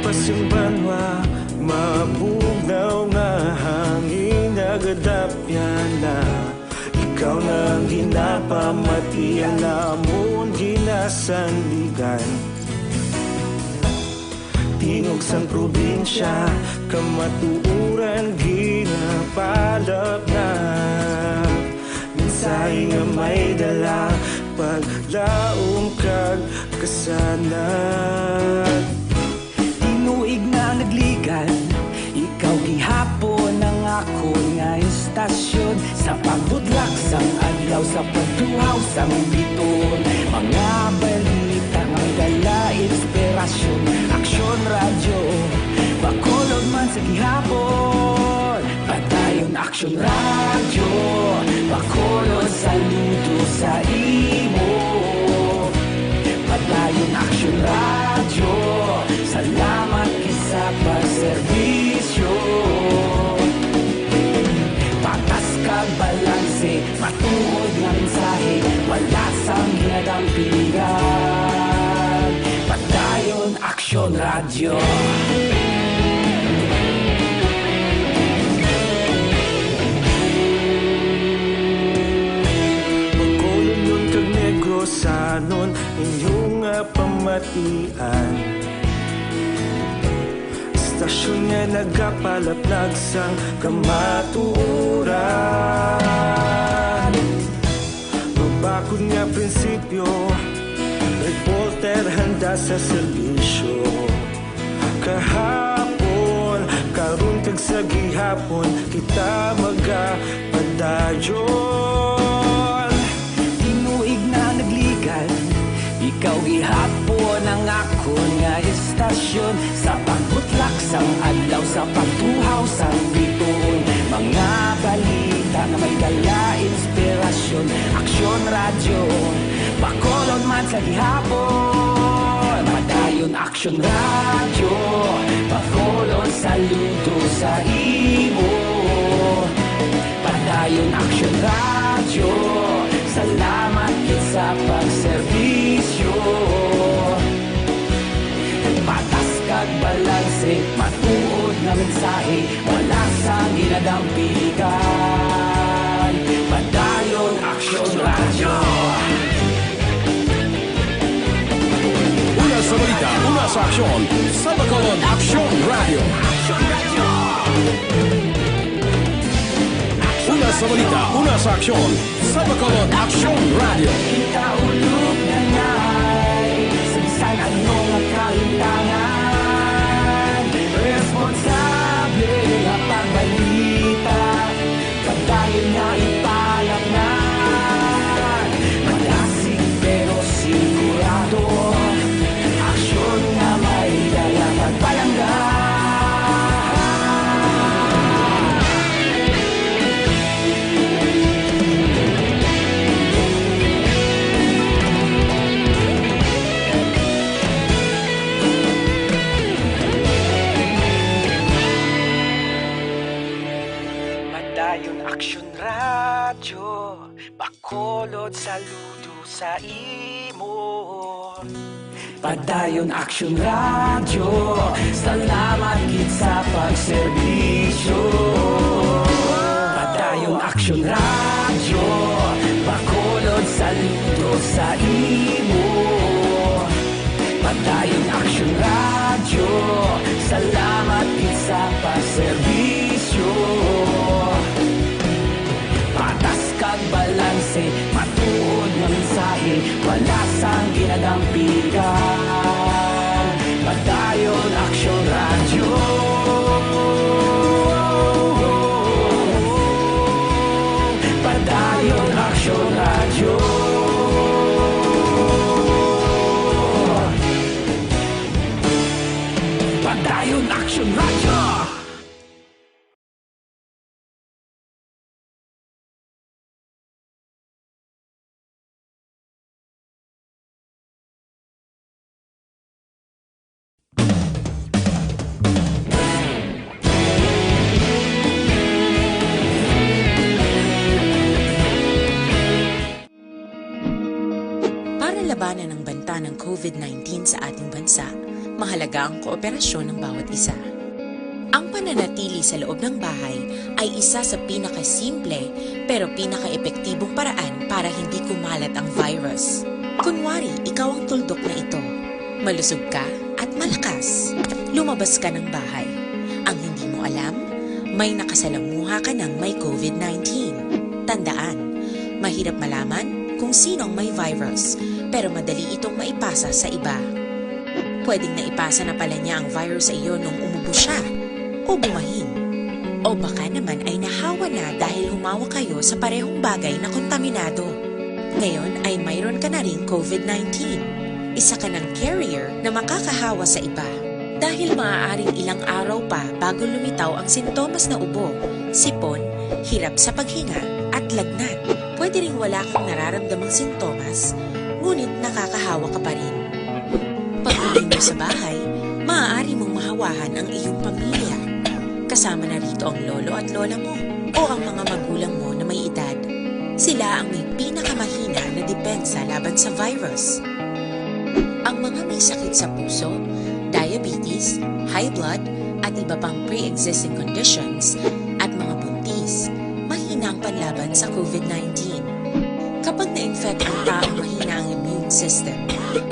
pasang banwa, mabugnaw nga hangin nagadapyan na. Ikaw nang ginapamatian namon ginasandigan. Tingog sang probinsya, kamatuuran ginapalap na. Minsay nga may dala, paglaom kag kasanat. Tinuig na nagligan, ikaw gihapon ang ako nga istasyon. Sa pagbudlak sang adlaw, sa pagtuhaw sang biton. Mga balita nga dala inspirasyon. Aksyon radyo, bakolod man sa gihapon. Padayon aksyon radyo, bakolod saludo sa imo. Padayon aksyon radyo, salamat kisa pagserbisyo. Patas kag balanse, matuod nga mensahe, wala sang ginadampigan. Padayon aksyon radyo. Bacolod nun kag Negrosanon, inyong nga pamatian. Istasyon nga nagapalaplag sang kamaturan. Mabakod nga prinsipyo, reporter handa sa serbisyo. Kahapon, karon kag sa gihapon, kita magapadayon. Tinuig na nagligan, ikaw gihapon ang ako nga istasyon. Sa pagbutlak sang adlaw, sa pagtuhaw sang biton. Mga balita na may dala inspirasyon. Aksyon radyo, bakolod man sa gihapon. Padayon aksyon radyo, bakolod saludo sa imo. Padayon aksyon radyo, salamat kit sa pagserbisyo. Patas kag balanse, matuod nga mensahe, wala sang ginadampigan. Padayon aksyon radyo. Una sa balita, una sa aksyon, sa Bacolod Aksyon Radio. Una sa balita, una sa aksyon, sa Bacolod Aksyon Radio. Kita ulog na ngay, sa anong kahintangan. Responsable nga pagbalita, pagdayon na ipalaknan. Malasig pero sigurado, aksyon nga may dalang magpalanggan. Padayon aksyon radyo, bakolod saludo sa imo. Padayon aksyon radyo, salamat kit sa pagserbisyo. Padayon aksyon radyo, bakolod saludo sa imo. Padayon aksyon radyo, salamat kit sa pagserbisyo. Patas kag balanse, matuod nga mensahe, wala sang ginadampigan. Padayon aksyon radyo. Padayon aksyon radyo. Padayon aksyon radyo. Para labanan ang banta ng COVID-19 sa ating bansa, Mahalaga ang kooperasyon ng bawat isa. Ang pananatili sa loob ng bahay ay isa sa pinakasimple pero pinaka-epektibong paraan para hindi kumalat ang virus. Kunwari, ikaw ang tuldok na ito. Malusog ka at malakas. Lumabas ka ng bahay. Ang hindi mo alam, may nakasalamuha ka ng may COVID-19. Tandaan, mahirap malaman kung sinong may virus, pero madali itong maipasa sa iba. Pwedeng naipasa na pala niya ang virus sa iyo nung umubo siya o bumahin. O baka naman ay nahawa na dahil humawa kayo sa parehong bagay na kontaminado. Ngayon ay mayroon ka na ring COVID-19. Isa ka ng carrier na makakahawa sa iba. Dahil maaaring ilang araw pa bago lumitaw ang sintomas na ubo, sipon, hirap sa paghinga at lagnat. Pwede ring wala kang nararamdamang sintomas, ngunit nakakahawa ka pa rin. Pag-uwi mo sa bahay, maaari mong mahawahan ang iyong pamilya. Kasama na rito ang lolo at lola mo o ang mga magulang mo na may edad. Sila ang may pinakamahina na depensa laban sa virus. Ang mga may sakit sa puso, diabetes, high blood, at iba pang pre-existing conditions at mga buntis, mahina ang panlaban sa COVID-19. Kapag na-infect ang taong mahina ang immune system,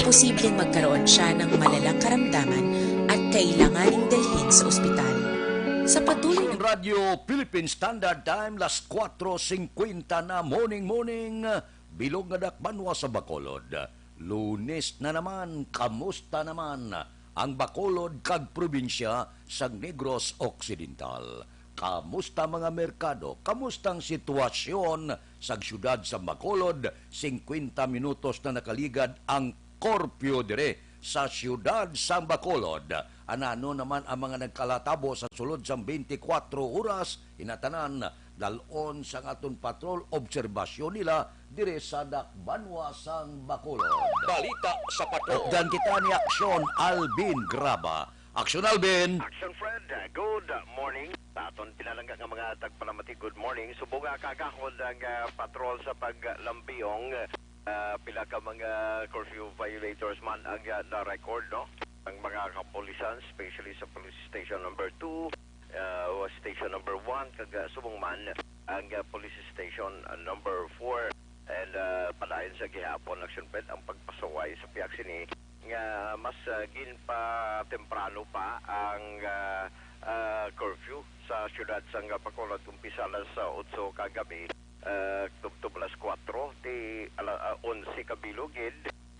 posibleng magkaroon siya ng malalang karamdaman at kailanganing dalhin sa ospital. Sa patuloy na Radio Philippine Standard Time, las 4:50 na morning. Bilog nga dakbanwa sa Bacolod. Lunes na naman, kamusta naman ang Bacolod kag probinsya sa Negros Occidental? Kamusta mga merkado? Kamusta ang sitwasyon sa syudad sa Bacolod? 50 minutos na nakaligad ang korpyo dire sa syudad sa Bacolod. Anano naman ang mga nagkalatabo sa sulod sa 24 oras, inatanan dalon sa aton patrol obserbasyon nila dire sa dakbanwa sang Bacolod. Balita sa patrol. Dan kita ni Aksyon Alvin Graba. Aksyon Alvin. Action Fred, good morning. Aton pinalangga nga mga tagpalamati, good morning. Subong nga kakahod ang patrol sa paglampiyong. Pila ka mga curfew violators man ang na-record, no? Ang mga kapolisan, especially sa police station number 2, station number 1, kag subong man ang police station number 4. And palayan sa gihapon, Action Fred, ang pagpasaway sa piyak sini nga mas ginpa temprano pa ang curfew sa syudad sa Bacolod, umpisa sa 8 kagabi. Tublas 4 di 11 kabilugid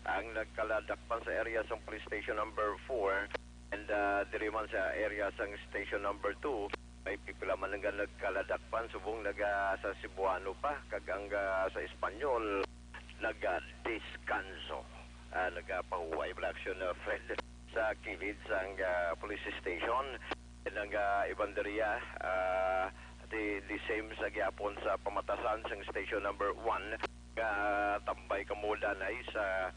ang nagkaladakpan sa area sa police station number 4 and diri man sa area sa station number 2 may pipila man nga nagkaladakpan subong sa Cebuano pa kag ang sa Espanyol naga-diskanso nagapahuway action Fred sa kilid sa police station ang Ibanderiya the same sa gyapon sa pamatasan sa station number 1 tambay kamuda na sa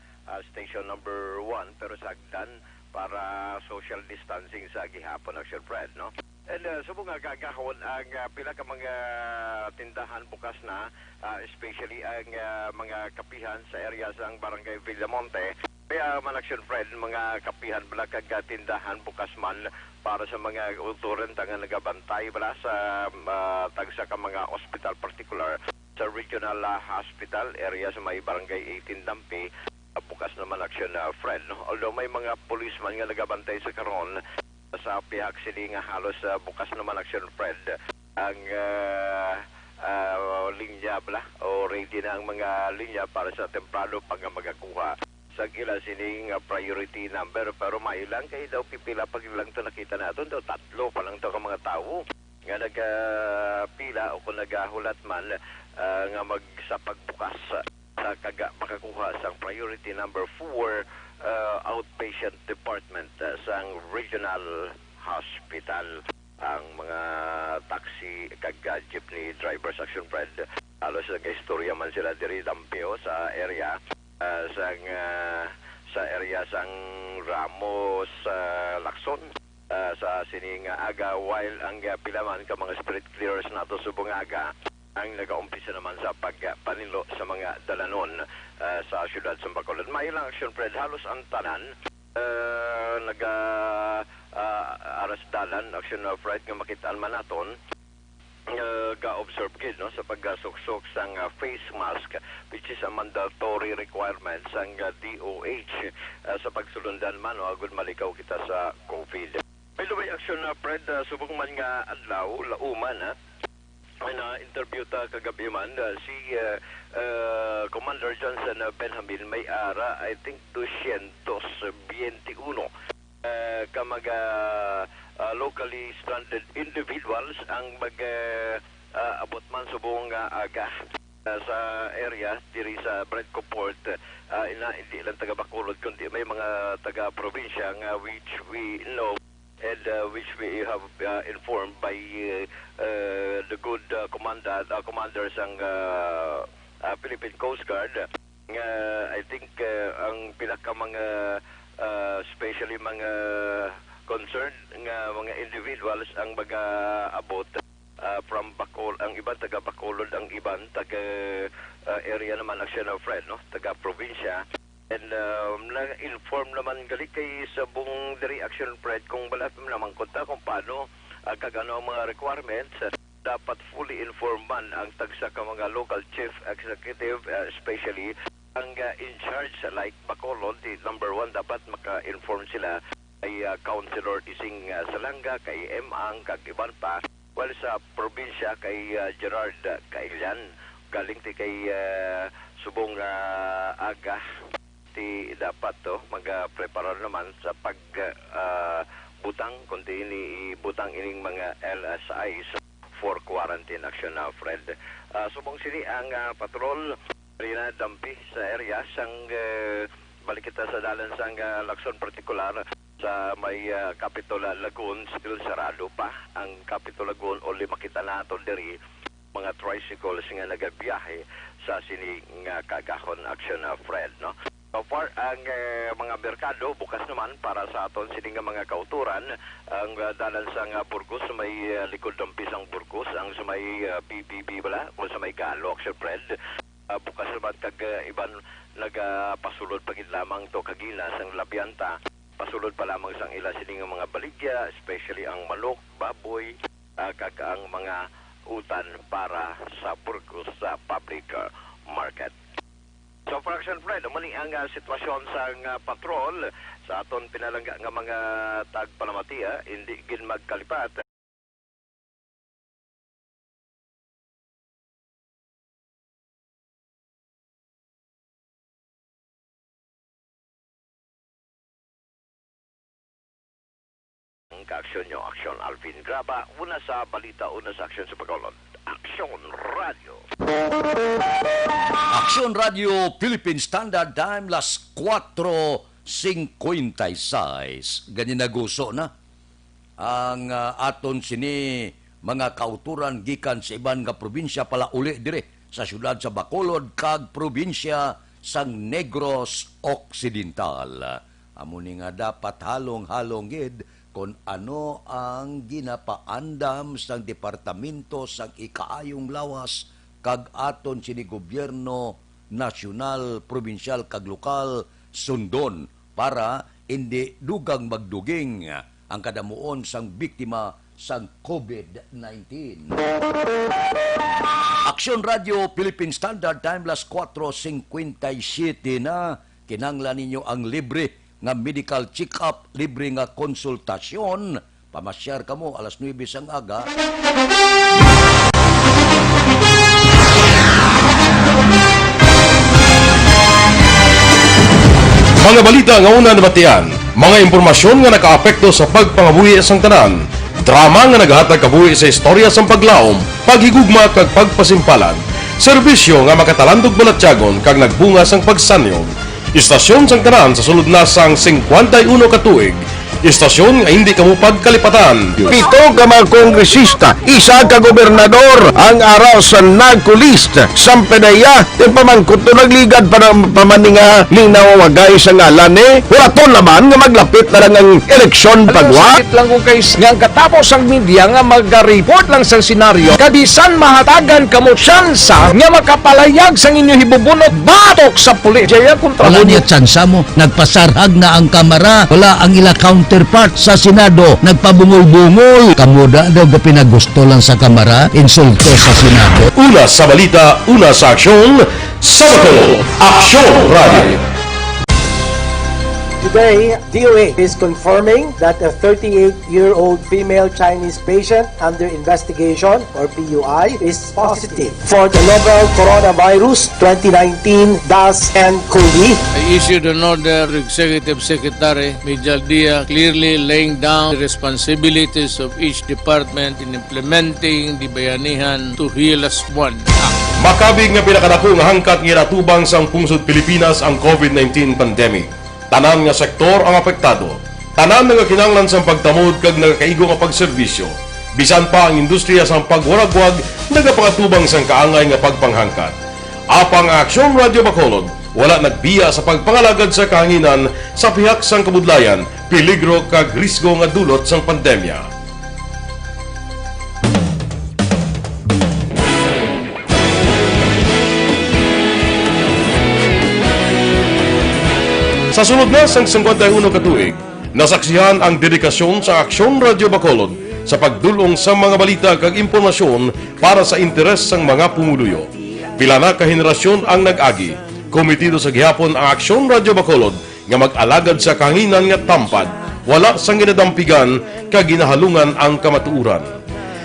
station number 1 pero sagdan para social distancing sa gihapon Action Fred, no? And subong nga gagahon ang pila ka mga tindahan bukas na especially ang mga kapihan sa area sa barangay Villamonte. Kaya man Action Fred, mga kapihan bala kag tindahan bukas man para sa mga uturan nga nagabantay bala sa tagsa ka mga hospital, particular sa regional hospital area sa may barangay 18 Dampi. Bukas naman Action Fred, no? Although may mga policeman nga nagabantay sa karon sa pihak sili nga halos bukas naman Action Fred ang linya bala o ready na ang mga linya para sa temprano pag magakuha sa gila sining priority number, pero mailang kay daw pipila pag ilang to nakita natin daw 3 pa lang to ka mga tao nga nagpila o kung nagahulat man nga sa pagbukas sa makakuha sa priority number 4 outpatient department sa regional hospital. Ang mga taxi kag jeepney drivers Action Fred halos nag-istorya man sila diri Dampio sa area sa area sang Ramos Lacson sa sining aga, while ang pilaman ka mga street clearers nato subong aga ang nagaumpisa naman sa pagpanilo sa mga dalanon sa syudad sa Bacolod. May ilang Action Fred halos ang tanan arrestalan action of right nga makitaan man naton ga-observe gid no sa pagsuksok sang face mask which is a mandatory requirement sang DOH sa pagsulundan man no agud malikaw kita sa COVID. May lumay action na Fred subong man nga adlaw lauman interview ta kagabi man si Commander Johnson Benjamin may ara I think 221 kamaga locally stranded individuals ang abot man subong aga sa area diri sa Bredco Port hindi lang taga Bacolod kundi may mga taga probinsya nga which we know and which we have informed by the good commanders ang Philippine Coast Guard I think ang pinaka mga especially mga concerned nga mga individuals ang mag-abot from Bacol, ang iban taga Bacolod, ang iban taga area naman Action of Fred, no? Taga probinsya. And na-inform naman gali kay sa buong diri Action Fred kung balat naman konta kung paano kagano ang mga requirements dapat fully informed man ang tagsa ka mga local chief executive especially ang in charge like Bacolod, number 1 dapat maka-inform sila kay Councilor Ising Salanga, kay Ang, kag iban pa. Well, sa probinsya kay Gerard Kailian, galing ti kay subong aga ti dapat to mag-prepare naman sa pag butang kundi ini butang ining mga LSIs for quarantine action na Fred. Subong sini ang patrol rina dampi sa area sang balik kita sa dalan sang Lacson partikular sa may Capitol Lagoon still sarado pa ang Capitol Lagoon only makita naton diri mga tricycles nga nagabiyahe sa sini nga kagahon action Fred no. So far ang mga merkado bukas naman para sa aton sini nga mga kauturan ang dalan sang Burgos may likod ng pisang Burgos ang sa may PBB bala o sa may Galo action Fred bukas naman kag iban nagapasulod pagid lamang to kagilas ang Labianta pasulod pa lamang sang ila sining mga baligya, especially ang manok, baboy, kag ang mga utan para sa Burgos sa public market. So for Action Fred, mali ang sitwasyon sang patrol sa aton pinalangga nga mga tagpanamatiya, hindi gin magkalipat. Ka-aksyon nyo, Aksyon Alvin Graba, una sa balita, una sa Aksyon sa Bacolod. Aksyon Radio. Aksyon Radio Philippine Standard Time las 4:56. Ganyan naguso na ang aton sini mga kauturan gikan sa iban nga probinsya pala uli dire sa syudad sa Bacolod kag probinsya sang Negros Occidental. Amo ni nga dapat halong-halong gid kung ano ang ginapaandam sang departamento sang ikaayong lawas kag aton sini gobyerno nasyonal, probinsyal kag lokal sundon para hindi dugang magduging ang kadamuon sang biktima sang COVID-19. Aksyon Radio Philippine Standard Time las 4:57 na kinanglan ninyo ang libre nga medical check-up, libre nga konsultasyon. Pamasyar ka mo, alas 9 sang aga. Mga balita nga una nabatian, mga impormasyon nga nakaapekto sa pagpangabuhi sang tanan, drama nga naghatag kabuhi sa istorya sang paglaom, paghigugma kag pagpasimpalan, serbisyo nga makatalandog balatyagon kag nagbunga sang pagsanyog. Istasyon sang tanan sa sulod na sang 51 ka tuig, Istasyon nga hindi kamo pagkalipatan. Pito ka mga kongresista, isa ka gobernador ang araw sa nagkulist sa pedaya yung pamangkot to nagligad para pamaninga linaw wagay sa ngalan wala naman nga maglapit na lang ang eleksyon pagwa. Sakit lang kung guys nga katapos ang media nga mag-report lang sa senaryo kadisan mahatagan kamo tsansa nga makapalayag sa inyo hibubunot batok sa pulis. Jaya kontra Wala niya tsansa mo, nagpasarhag na ang kamara, wala ang ila counterpart sa Senado, nagpabungol-bungol. Kamuda daw pinagusto lang sa kamara, insulto sa Senado. Una sa balita, una sa aksyon, Sabado, Aksyon Radio. Today, DOA is confirming that a 38-year-old female Chinese patient under investigation, or PUI, is positive for the novel coronavirus 2019-10-CoV. I issued an order to Executive Secretary Mijal Dia clearly laying down the responsibilities of each department in implementing the Bayanihan to Heal as One Act. Makabig nga pinakadako nga hangkat nga natubang sa pungsod Pilipinas ang COVID-19 pandemic. Tanan nga sektor ang apektado. Tanan nga kinahanglan sa pagtamod kag nagakaigo nga pagserbisyo. Bisan pa ang industriya sa pagwaragwag nagapakatubang sang kaangay nga pagpanghangkat. Apang Aksyon Radio Bacolod wala nagbiya sa pagpangalagad sa kahanginan sa pihak sang kabudlayan, peligro kag risgo nga dulot sang pandemya. Sa sunod na sang 51 katuig, nasaksihan ang dedikasyon sa Aksyon Radio Bacolod sa pagdulong sa mga balita kag impormasyon para sa interes sang mga pumuluyo. Pila na ka henerasyon ang nag-agi, komitido sa gihapon ang Aksyon Radio Bacolod nga mag-alagad sa kahanginan nga tampad, wala sang ginadampigan kag ginahalungan ang kamatuuran.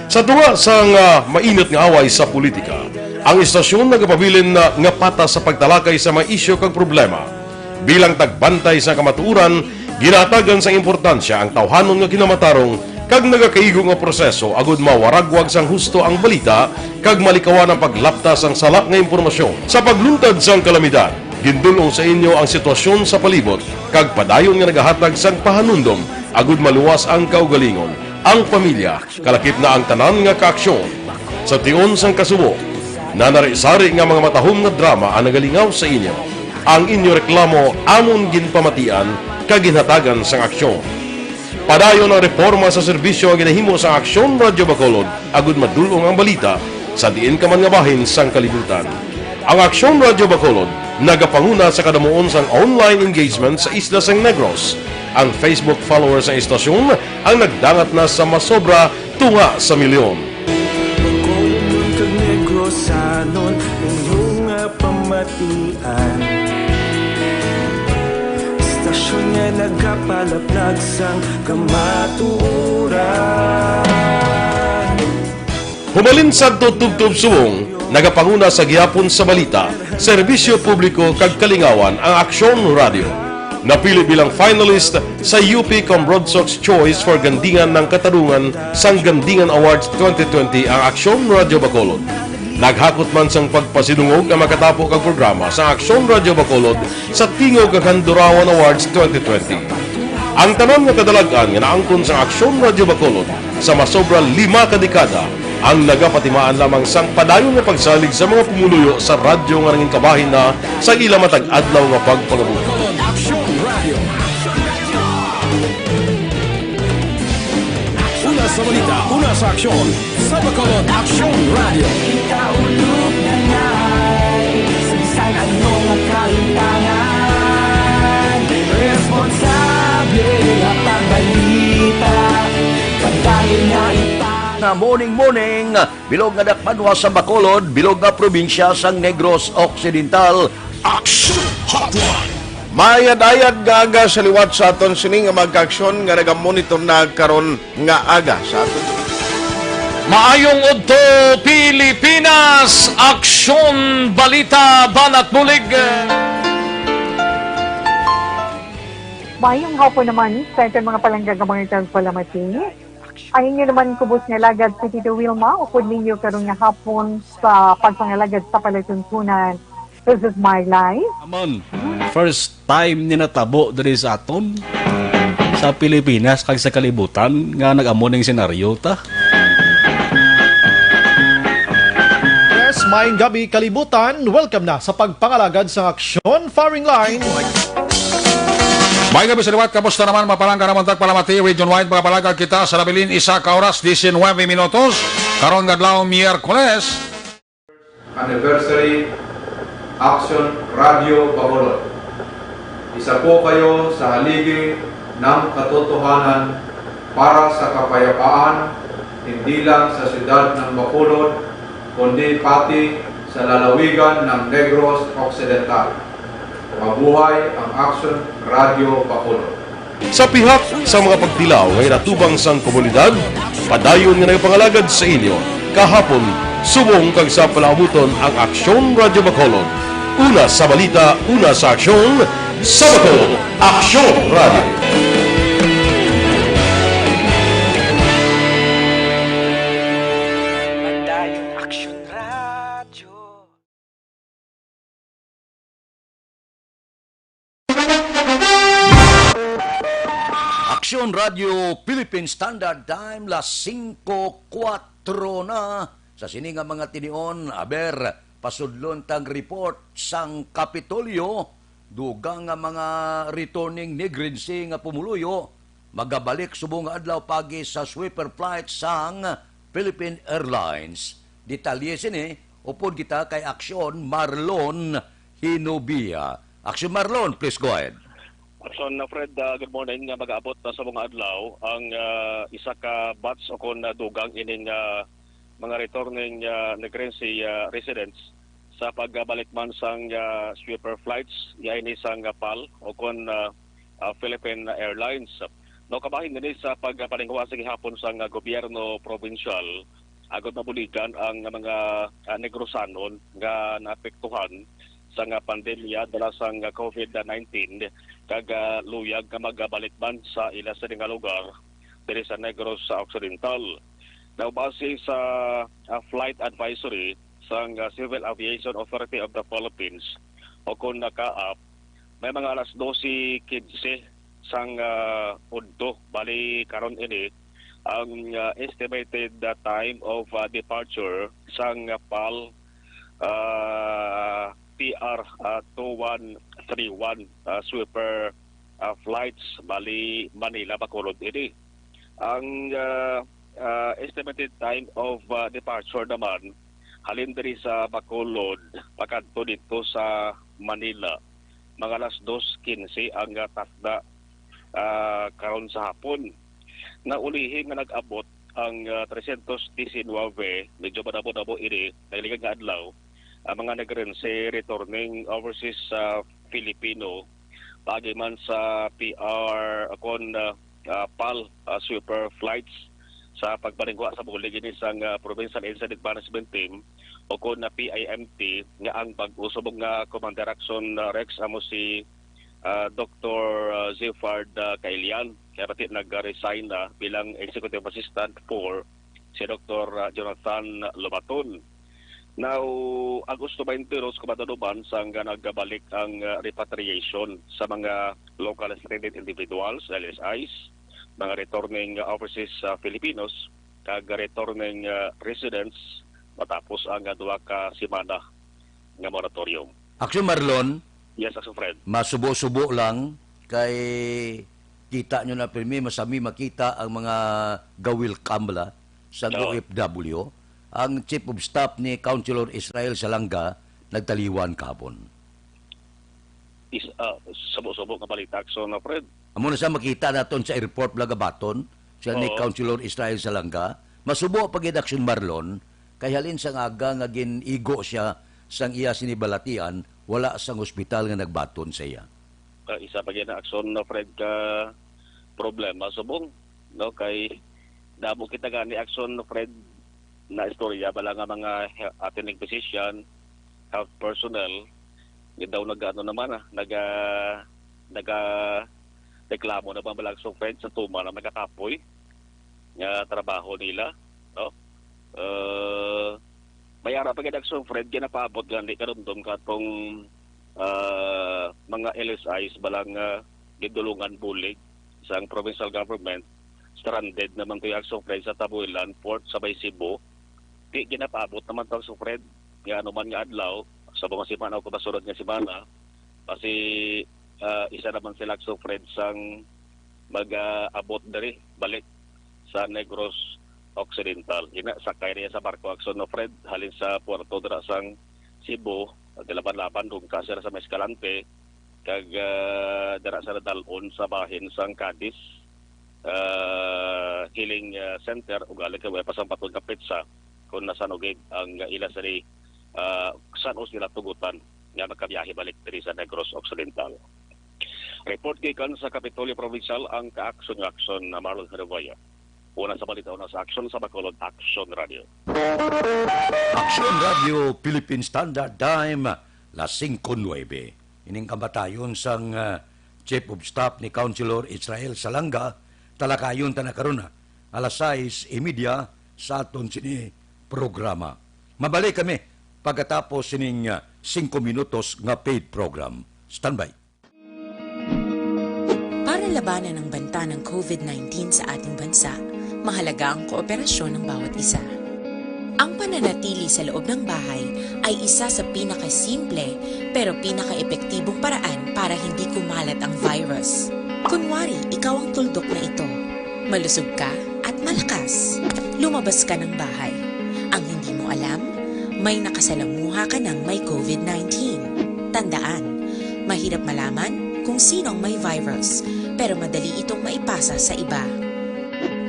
Sa tunga sang mainit nga away sa politika, ang istasyon nagapabilin na nga patas sa pagtalakay sa mga isyu kag problema. Bilang tagbantay sa kamatuuran, ginatagan sa importansya ang tawhanon nga kinamatarong kag nagakaigo nga proseso agud mawaragwag sang husto ang balita kag malikawan ang paglaptas ang salak nga impormasyon. Sa pagluntad sang kalamidad, gindulong sa inyo ang sitwasyon sa palibot kag padayon nga nagahatag sang pahanundom agud maluwas ang kaugalingon, ang pamilya, kalakip na ang tanan nga kaaksyon. Sa tion sang kasubo, nanari-sari nga mga matahom nga drama ang nagalingaw sa inyo. Ang inyo reklamo amon ginpamatian kaginhatagan sang aksyon. Padayon ang reforma sa serbisyo ang ginahimo sa Aksyon Radio Bacolod agud madulong ang balita sa diin ka man nga bahin sang kalibutan. Ang Aksyon Radio Bacolod nagapanguna sa kadamuon sang online engagement sa Isla Sang Negros. Ang Facebook followers sa istasyon ang nagdangat na sa masobra tunga sa milyon. Bacolod kag Negros anon inyong pamatian. Istasyon nga nagapalaplag sang kamatuuran. Humalin sa tubtub suwong, nagapanguna sa gihapon sa balita, serbisyo publiko kag kalingawan ang Aksyon Radio. Napili bilang finalist sa UP Combrodsok's Choice for Gandingan ng Katarungan sang Gandingan Awards 2020 ang Aksyon Radio Bacolod. Naghakot man sang pagpasidungog ang makatapo kag programa sa Aksyon Radio Bacolod sa Tingog kag Handurawan Awards 2020. Ang tanan nga kadalagan nga naangkon sa Aksyon Radio Bacolod sa masobra 5 ka dekada ang nagapatimaan lamang sang padayon nga pagsalig sa mga pumuluyo sa radyo nga nangin kabahin na sa ila matag adlaw nga pagpangabuhi. Una sa balita, una sa aksyon, sa Bacolod Aksyon Radio. Ikaulog na ngay, sa anong kalintangan, responsable at pagbalita, pagdahil na Na morning, bilog nga dakpanwa sa Bacolod, bilog nga probinsya sang Negros Occidental. Aksyon Hotline. Mayad-ayad nga aga sa liwat sa aton sini nga magkaaksyon nga nagamonitor na karon nga aga sa aton. Maayong udto Pilipinas, Aksyon Balita Banat Bulig. Mayong hapon naman sa itong mga palanggagamang palamating. Ang inyo naman kubos nga lagad sa Tito Wilma, upod ninyo karong nga hapon sa pagpangalagad sa palatuntunan. This is my life. Amon, first time ni natabo diri sa aton. sa Pilipinas kag sa kalibutan nga nag-amo ning senaryo ta. Yes, maayong gabi kalibutan. Welcome na sa pagpangalagad sa aksyon firing line. May gabi sa liwat, kamusta naman mapalangga naman tagpalamati, region wide mga palagad kita sa Labilin, isa ka oras, 19 minutos, karon gadlaw Miyerkules. Anniversary Action Radio Bacolod. Isa po kayo sa haligi ng katotohanan para sa kapayapaan, hindi lang sa siyudad ng Bacolod, kundi pati sa lalawigan ng Negros Occidental. Mabuhay ang Action Radio Bacolod. Sa pihak sa mga pagtilaw ngay natubang sang komunidad, padayon nga nagpangalagad sa inyo. Kahapon, subong kag sa palabuton ang Aksyon Radio Bacolod. Una sa balita, una sa aksyon, sa Bacolod, Aksyon Radio. Aksyon Radio Philippine Standard Time, las 5:04 na. Sa sininga mga tinion, aber, pasudlon tang report sang Kapitolyo, dugang nga mga returning migrancy nga pumuluyo, magabalik subong adlaw pagi sa sweeper flight sang Philippine Airlines. Detalye sini, upod kita kay Aksyon Marlon Hinubia. Aksyon Marlon, please go ahead. So na Fred, good morning. Mag-aabot sa mga adlaw ang isa ka batch o kon dugang ining mga returning migrancy residents sa pagbalik man sang sweeper flights yaini sang PAL o kon Philippine Airlines. No kabahin nini sa pagpaningwa sa gihapon sang gobyerno provincial agad mabuligan ang mga Negrosanon nga naapektuhan sa pandemya dala sang COVID-19 kag luyag nga magabalik man sa ila sa nga lugar diri sa Negros Occidental. Now base sa flight advisory sang Civil Aviation Authority of the Philippines o kung naka-up, may mga alas 12:15 sang udto bali karon ini ang estimated time of departure sang PAL PR 2131 sweeper flights bali Manila Bacolod ini. Ang estimated time of departure naman halin diri sa Bacolod pakadto dito sa Manila mga alas 2:15 ang tasda karon sa hapon. Naulihin nga nag-abot ang 319 medyo madabo-dabo ini nagligan nga adlaw ang mga nagrense returning overseas Filipino pagi man sa PR kon PAL super flights sa pagbalingwa sa bulig ini sang Provincial Incident Management Team o kon na PIMT nga ang pag-usubong nga Commander Action Rex amo si Dr. Zefard Kailian kaya pati nag-resign na bilang Executive Assistant for si Dr. Jonathan Lobaton. Now, Agosto 22, kumadaluban sang nagbalik ang repatriation sa mga local stranded individuals, LSIs, mga returning overseas Filipinos, kag returning residents matapos ang duha ka semana nga moratorium. Aksyon Marlon. Yes, Aksyon Fred. Masubo-subo lang kay kita nyo na pirmi, masami makita ang mga gawil kambla sa OFW. Ang Chief of Staff ni Councilor Israel Salanga nagtaliwan kahapon. Subo-subo nga balita so na Fred. Amo na sa makita naton sa airport Blagabaton siya ni Councilor Israel Salanga. Masubo pagid Aksyon Marlon kay halin sang aga nga ginigo siya sang iya sinibalatian wala sang ospital nga nagbaton sa iya. Isa pa gyud na Aksyon na Fred ka problema subong no kay damo kita gani Aksyon na Fred na istorya bala nga mga attending physician, health personnel, yun daw nag-ano naman reklamo na bang balang friend sa tuma na magkakapoy nga trabaho nila, no? Mayara pa gid ang friend ginapaabot gani karumdom katong mga LSIs balang gidulungan bulig sa provincial government, stranded naman to yung Agsofred sa Tabuilan Port sa Bay Cebu. Di ginapabot naman to Agsofred nga anuman nga adlaw sa mga simana o kabasunod nga simana kasi isa naman sila Agsofred sang mag-abot dari balik sa Negros Occidental. Ina sakay niya sa barko Agsofred halin sa Puerto dira sang Cebu, dilaban-laban dong kasira sa Escalante kag dira sa dalon sa bahin sang Cadiz healing center ug gali kay pasang patod ka petsa kun nasanugid ang ila sa San Jose nila tugutan nga nakabiyahe balik diri sa Negros Occidental. Report gikan sa Kapitolyo Provincial ang ka-aksyon na Marlon Herevaya. Una sa balita, una sa aksyon sa Bacolod Action Radio. Action Radio Philippine Standard Time las 5:09. Ining kamatayon sang Chief of Staff ni Councilor Israel Salanga talakayon ta na karon alas 6:30 sa aton sini programa. Mabalik kami pagkatapos sining 5 minutos nga paid program. Standby. Para labanan ang banta ng COVID-19 sa ating bansa, mahalaga ang kooperasyon ng bawat isa. Ang pananatili sa loob ng bahay ay isa sa pinakasimple pero pinaka-epektibong paraan para hindi kumalat ang virus. Kunwari, ikaw ang tuldok na ito. Malusog ka at malakas. Lumabas ka ng bahay. Ang hindi mo alam, may nakasalamuha ka ng may COVID-19. Tandaan, mahirap malaman kung sino ang may virus, pero madali itong maipasa sa iba.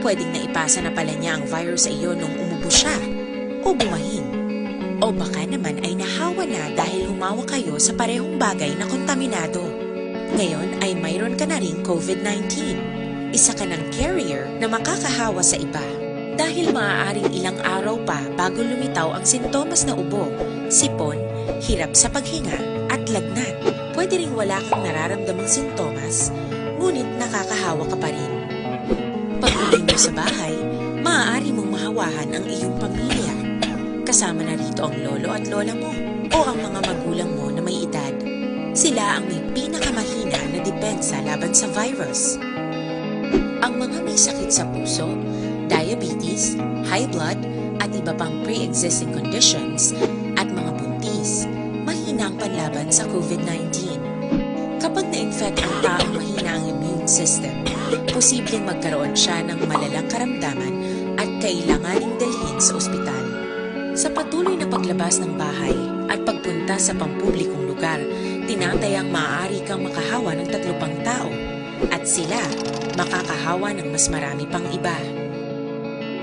Pwedeng naipasa na pala niya ang virus sa iyo nung umubo siya o bumahin. O baka naman ay nahawa na dahil humawa kayo sa parehong bagay na kontaminado. Ngayon ay mayroon ka na ring COVID-19. Isa ka ng carrier na makakahawa sa iba. Dahil maaaring ilang araw pa bago lumitaw ang sintomas na ubo, sipon, hirap sa paghinga at lagnat. Pwede ring wala kang nararamdamang sintomas, ngunit nakakahawa ka pa rin. Pag-uwi mo sa bahay, maaari mong mahawahan ang iyong pamilya. Kasama na rito ang lolo at lola mo o ang mga magulang mo na may edad. Sila ang may pinakamahina na depensa laban sa virus. Ang mga may sakit sa puso, diabetes, high blood, at iba pang pre-existing conditions at mga buntis, mahina ang panlaban sa COVID-19. Kapag na-infect ang taong mahina ang immune system, posibleng magkaroon siya ng malalang karamdaman at kailanganing dalhin sa ospital. Sa patuloy na paglabas ng bahay at pagpunta sa pampublikong lugar, tinatayang maaari kang makahawa ng 3 pang tao at sila makakahawa ng mas marami pang iba.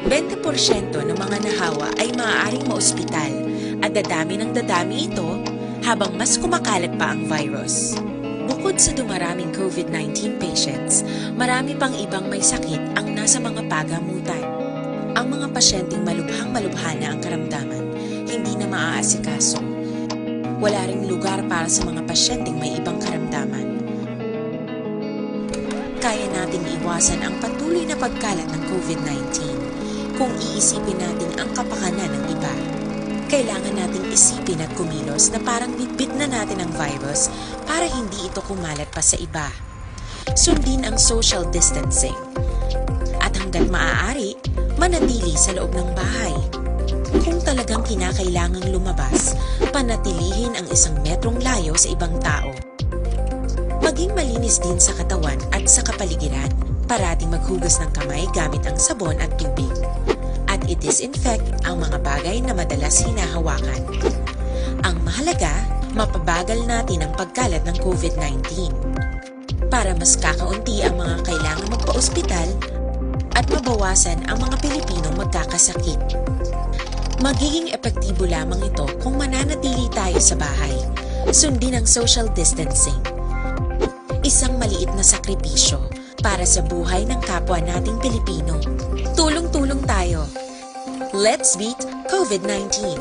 20% ng mga nahawa ay maaaring maospital at dadami ng dadami ito habang mas kumakalat pa ang virus. Bukod sa dumaraming COVID-19 patients, marami pang ibang may sakit ang nasa mga pagamutan. Ang mga pasyenteng malubhang-malubha na ang karamdaman, hindi na maaasikaso. Wala ring lugar para sa mga pasyenteng may ibang karamdaman. Kaya nating iwasan ang patuloy na pagkalat ng COVID-19 kung iisipin natin ang kapakanan ng iba. Kailangan nating isipin at kumilos na parang bitbit na natin ang virus para hindi ito kumalat pa sa iba. Sundin ang social distancing. At hanggat maaari, manatili sa loob ng bahay. Kung talagang kinakailangang lumabas, panatilihin ang 1 metrong layo sa ibang tao. Maging malinis din sa katawan at sa kapaligiran. Parating maghugas ng kamay gamit ang sabon at tubig. At i-disinfect ang mga bagay na madalas hinahawakan. Ang mahalaga, mapabagal natin ang pagkalat ng COVID-19. Para mas kakaunti ang mga kailangang magpa-ospital at mabawasan ang mga Pilipinong magkakasakit. Magiging epektibo lamang ito kung mananatili tayo sa bahay. Sundin ang social distancing. Isang maliit na sakripisyo para sa buhay ng kapwa nating Pilipino. Tulong-tulong tayo. Let's beat COVID-19.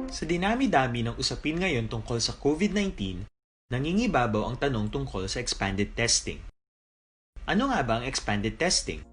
Sa dinami-dami ng usapin ngayon tungkol sa COVID-19, nangingibabaw ang tanong tungkol sa expanded testing. Ano nga ba ang expanded testing?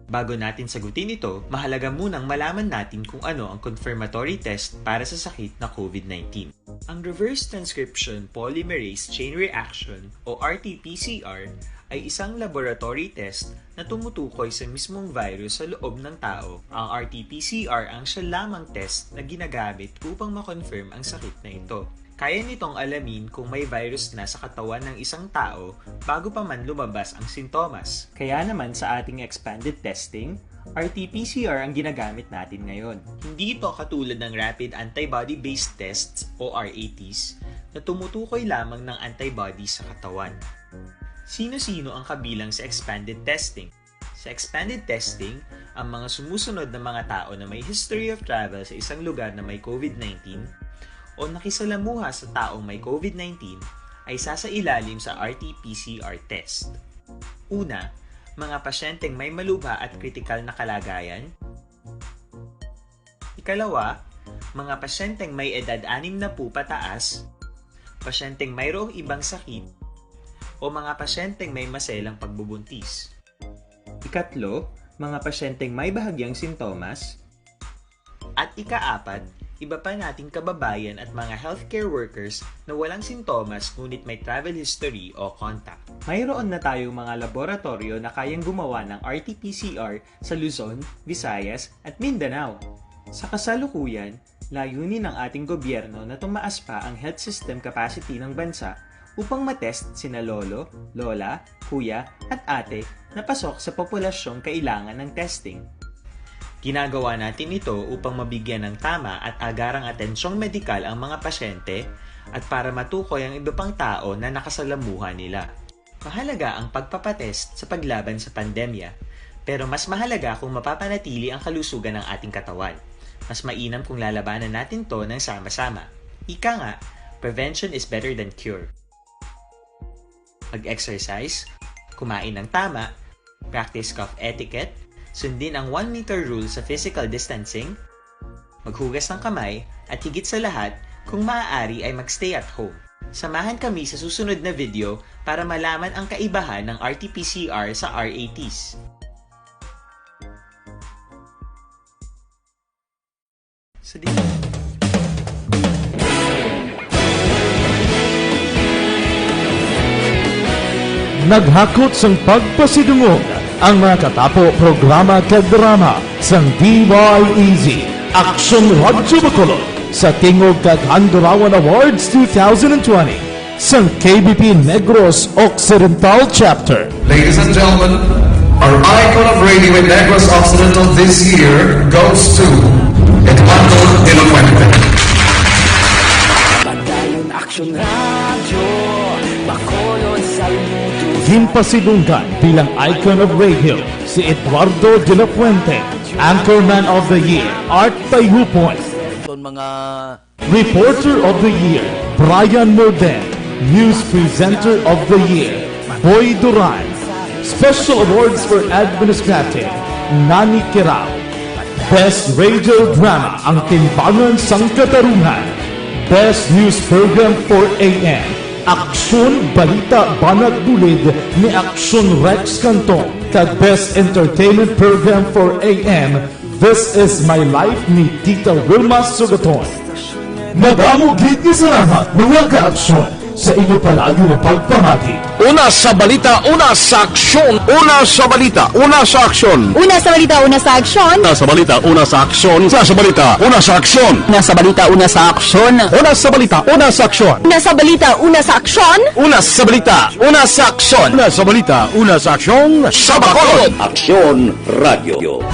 Bago natin sagutin ito, mahalaga munang malaman natin kung ano ang confirmatory test para sa sakit na COVID-19. Ang reverse transcription polymerase chain reaction o RT-PCR ay isang laboratory test na tumutukoy sa mismong virus sa loob ng tao. Ang RT-PCR ang siya lamang test na ginagamit upang makonfirm ang sakit na ito. Kaya nitong alamin kung may virus na sa katawan ng isang tao bago pa man lumabas ang sintomas. Kaya naman sa ating expanded testing, RT-PCR ang ginagamit natin ngayon. Hindi ito katulad ng Rapid Antibody-Based Tests o RATs na tumutukoy lamang ng antibodies sa katawan. Sino-sino ang kabilang sa expanded testing? Sa expanded testing, ang mga sumusunod na mga tao na may history of travel sa isang lugar na may COVID-19 o nakisalamuha sa taong may COVID-19 ay sasailalim sa RT-PCR test. Una, mga pasyenteng may malubha at kritikal na kalagayan. Ikalawa, mga pasyenteng may edad 60 pataas, pasyenteng mayroong ibang sakit, o mga pasyenteng may maselang pagbubuntis. Ikatlo, mga pasyenteng may bahagyang sintomas. At ikaapat, iba pa nating kababayan at mga healthcare workers na walang sintomas ngunit may travel history o contact. Mayroon na tayong mga laboratorio na kayang gumawa ng RT-PCR sa Luzon, Visayas at Mindanao. Sa kasalukuyan, layunin ng ating gobyerno na tumaas pa ang health system capacity ng bansa upang matest sina lolo, lola, kuya at ate na pasok sa populasyong kailangan ng testing. Ginagawa natin ito upang mabigyan ng tama at agarang atensyong medikal ang mga pasyente at para matukoy ang iba pang tao na nakasalamuha nila. Mahalaga ang pagpapatest sa paglaban sa pandemya, pero mas mahalaga kung mapapanatili ang kalusugan ng ating katawan. Mas mainam kung lalabanan natin to ng sama-sama. Ika nga, prevention is better than cure. Mag-exercise, kumain ng tama, practice cough etiquette, sundin ang 1 meter rule sa physical distancing, maghugas ng kamay, at higit sa lahat, kung maaari ay magstay at home. Samahan kami sa susunod na video para malaman ang kaibahan ng RT-PCR sa RATs. Naghakot sang pagpasidungog ang mga katapo programa kag drama sang DYEZ Action Radyo Bacolod sa Tingog kag Handurawan Awards 2020 sang KBP Negros Occidental Chapter. Ladies and gentlemen, our icon of radio in Negros Occidental this year goes to Eduardo de la Fuente. Padayon Action Radio Bacolod sa luto. Gimpasidunggan bilang icon of radio si Eduardo de la Fuente, Anchorman of the Year, Art Tayhupon. Mga Reporter of the Year, Brian Moden. News Presenter of the Year, Boy Duran. Special Awards for Administrative, Nani Kirao. Best Radio Drama, Ang Timbangan sang Katarungan. Best News Program for AM, Aksyon Balita Banat Bulid ni Aksyon Rex Cantong. Kag Best Entertainment Program for AM, This Is My Life ni Tita Wilma Sugaton. Madamugit ni salamat mga ka-aksyon sa inyo palagi na pagpamati. Una sa balita, una sa aksyon. Una sa balita, una sa aksyon. Una sa balita, una sa aksyon. Una sa balita, una sa aksyon. Una sa balita, una sa aksyon. Una sa balita, una sa aksyon. Una sa balita, una sa aksyon. Una sa balita, una sa aksyon. Una sa balita, una sa aksyon. Una sa balita, una sa aksyon. Sa Bacolod. Aksyon Radio.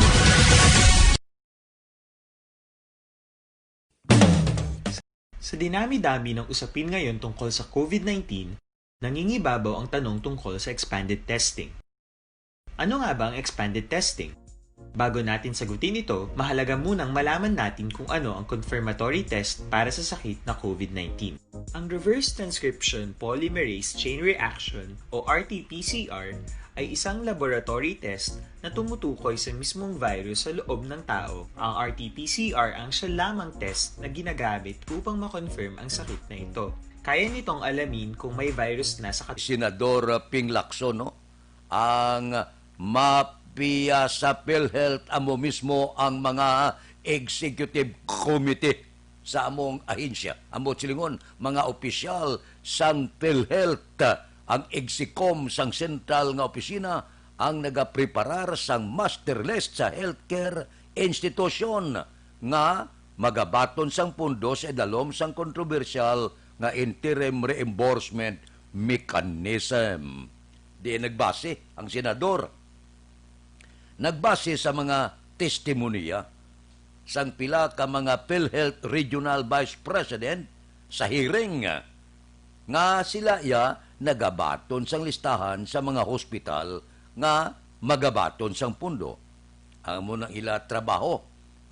Sa dinami-dami ng usapin ngayon tungkol sa COVID-19, nangingibabaw ang tanong tungkol sa expanded testing. Ano nga ba ang expanded testing? Bago natin sagutin ito, mahalaga munang malaman natin kung ano ang confirmatory test para sa sakit na COVID-19. Ang reverse transcription polymerase chain reaction o RT-PCR ay isang laboratory test na tumutukoy sa mismong virus sa loob ng tao. Ang RT-PCR ang siya lamang test na ginagamit upang makonfirm ang sakit na ito. Kaya nitong alamin kung may virus na sa Senador Ping Lacson, no? Ang mapiya sa PhilHealth amo mismo ang mga executive committee sa among ahensya. Amo silingon mga opisyal sang PhilHealth ang Exicom sang sentral nga opisina ang nagapreparar sang master list sa healthcare institusyon nga magabaton sang pundo sa idalom sang kontrobersyal nga interim reimbursement mechanism. Di nagbase ang senador. Nagbase sa mga testimonya sang pila ka mga PhilHealth Regional Vice President sa hearing nga sila nagabaton sang listahan sa mga hospital nga magabaton sang pundo. Ang munang ila trabaho,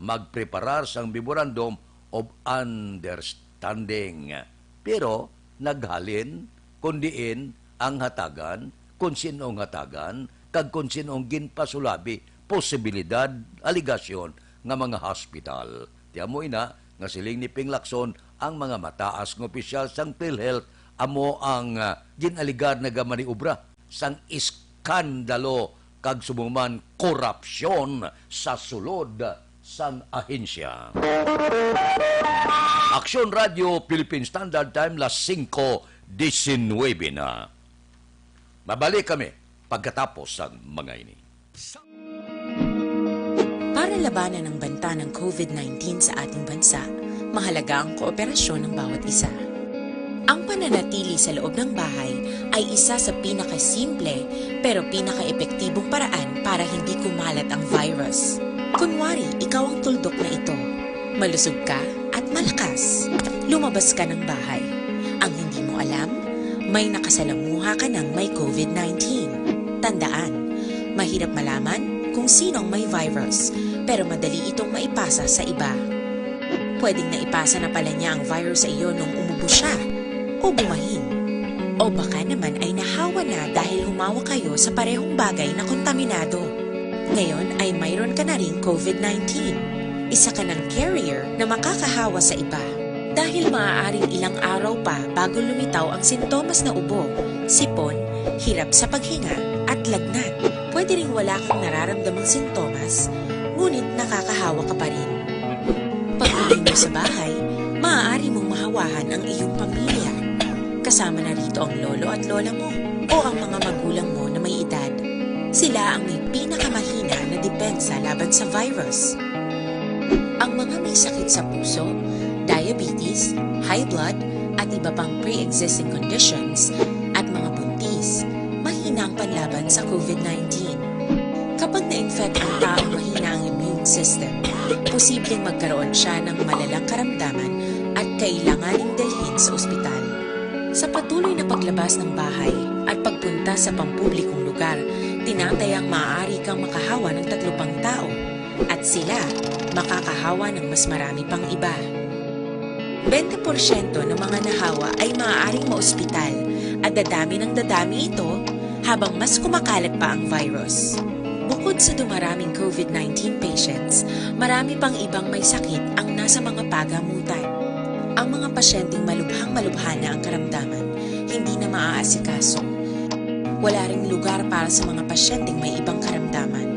magpreparar sang memorandum of understanding. Pero naghalin kundiin ang hatagan, kung sinong hatagan, kag kung sinong ginpasulabi, posibilidad, aligasyon nga mga hospital. Tiyan mo ina, nga siling ni Ping Lacson, ang mga mataas ng opisyal sang PhilHealth, amo ang ginaligar na gamaniubra sang iskandalo kag sumuman korupsyon sa sulod sang ahensya. Aksyon Radio Philippine Standard Time las 5:19 na. Mabalik kami pagkatapos ang mga ini. Para labanan ang banta ng COVID-19 sa ating bansa, mahalaga ang kooperasyon ng bawat isa. Ang pananatili sa loob ng bahay ay isa sa pinakasimple pero pinaka-epektibong paraan para hindi kumalat ang virus. Kunwari, ikaw ang tuldok na ito. Malusog ka at malakas. Lumabas ka ng bahay. Ang hindi mo alam, may nakasalamuha ka ng may COVID-19. Tandaan, mahirap malaman kung sinong may virus, pero madali itong maipasa sa iba. Pwedeng naipasa na pala niya ang virus sa iyo nung umubo siya o bumahin. O baka naman ay nahawa na dahil humawa kayo sa parehong bagay na kontaminado. Ngayon ay mayroon ka na rin COVID-19. Isa ka ng carrier na makakahawa sa iba. Dahil maaaring ilang araw pa bago lumitaw ang sintomas na ubo, sipon, hirap sa paghinga at lagnat. Pwede ring wala kang nararamdamang sintomas, ngunit nakakahawa ka pa rin. Pag-uwi mo sa bahay, maaari mong mahawahan ang iyong pamilya. Kasama na rito ang lolo at lola mo o ang mga magulang mo na may edad. Sila ang may pinakamahina na depensa laban sa virus. Ang mga may sakit sa puso, diabetes, high blood, at iba pang pre-existing conditions, at mga buntis, mahina ang panlaban sa COVID-19. Kapag na-infect ang taong mahina ang immune system, posibleng magkaroon siya ng malalang karamdaman at kailanganing dalhin sa ospital. Sa patuloy na paglabas ng bahay at pagpunta sa pampublikong lugar, tinatayang maaari kang makahawa ng 3 pang tao at sila makakahawa ng mas marami pang iba. 20% ng mga nahawa ay maaaring maospital at dadami ng dadami ito habang mas kumakalat pa ang virus. Bukod sa dumaraming COVID-19 patients, marami pang ibang may sakit ang nasa mga pagamutan. Ang mga pasyenteng malubhang-malubha na ang karamdaman, hindi na maaasikaso. Wala ring lugar para sa mga pasyenteng may ibang karamdaman.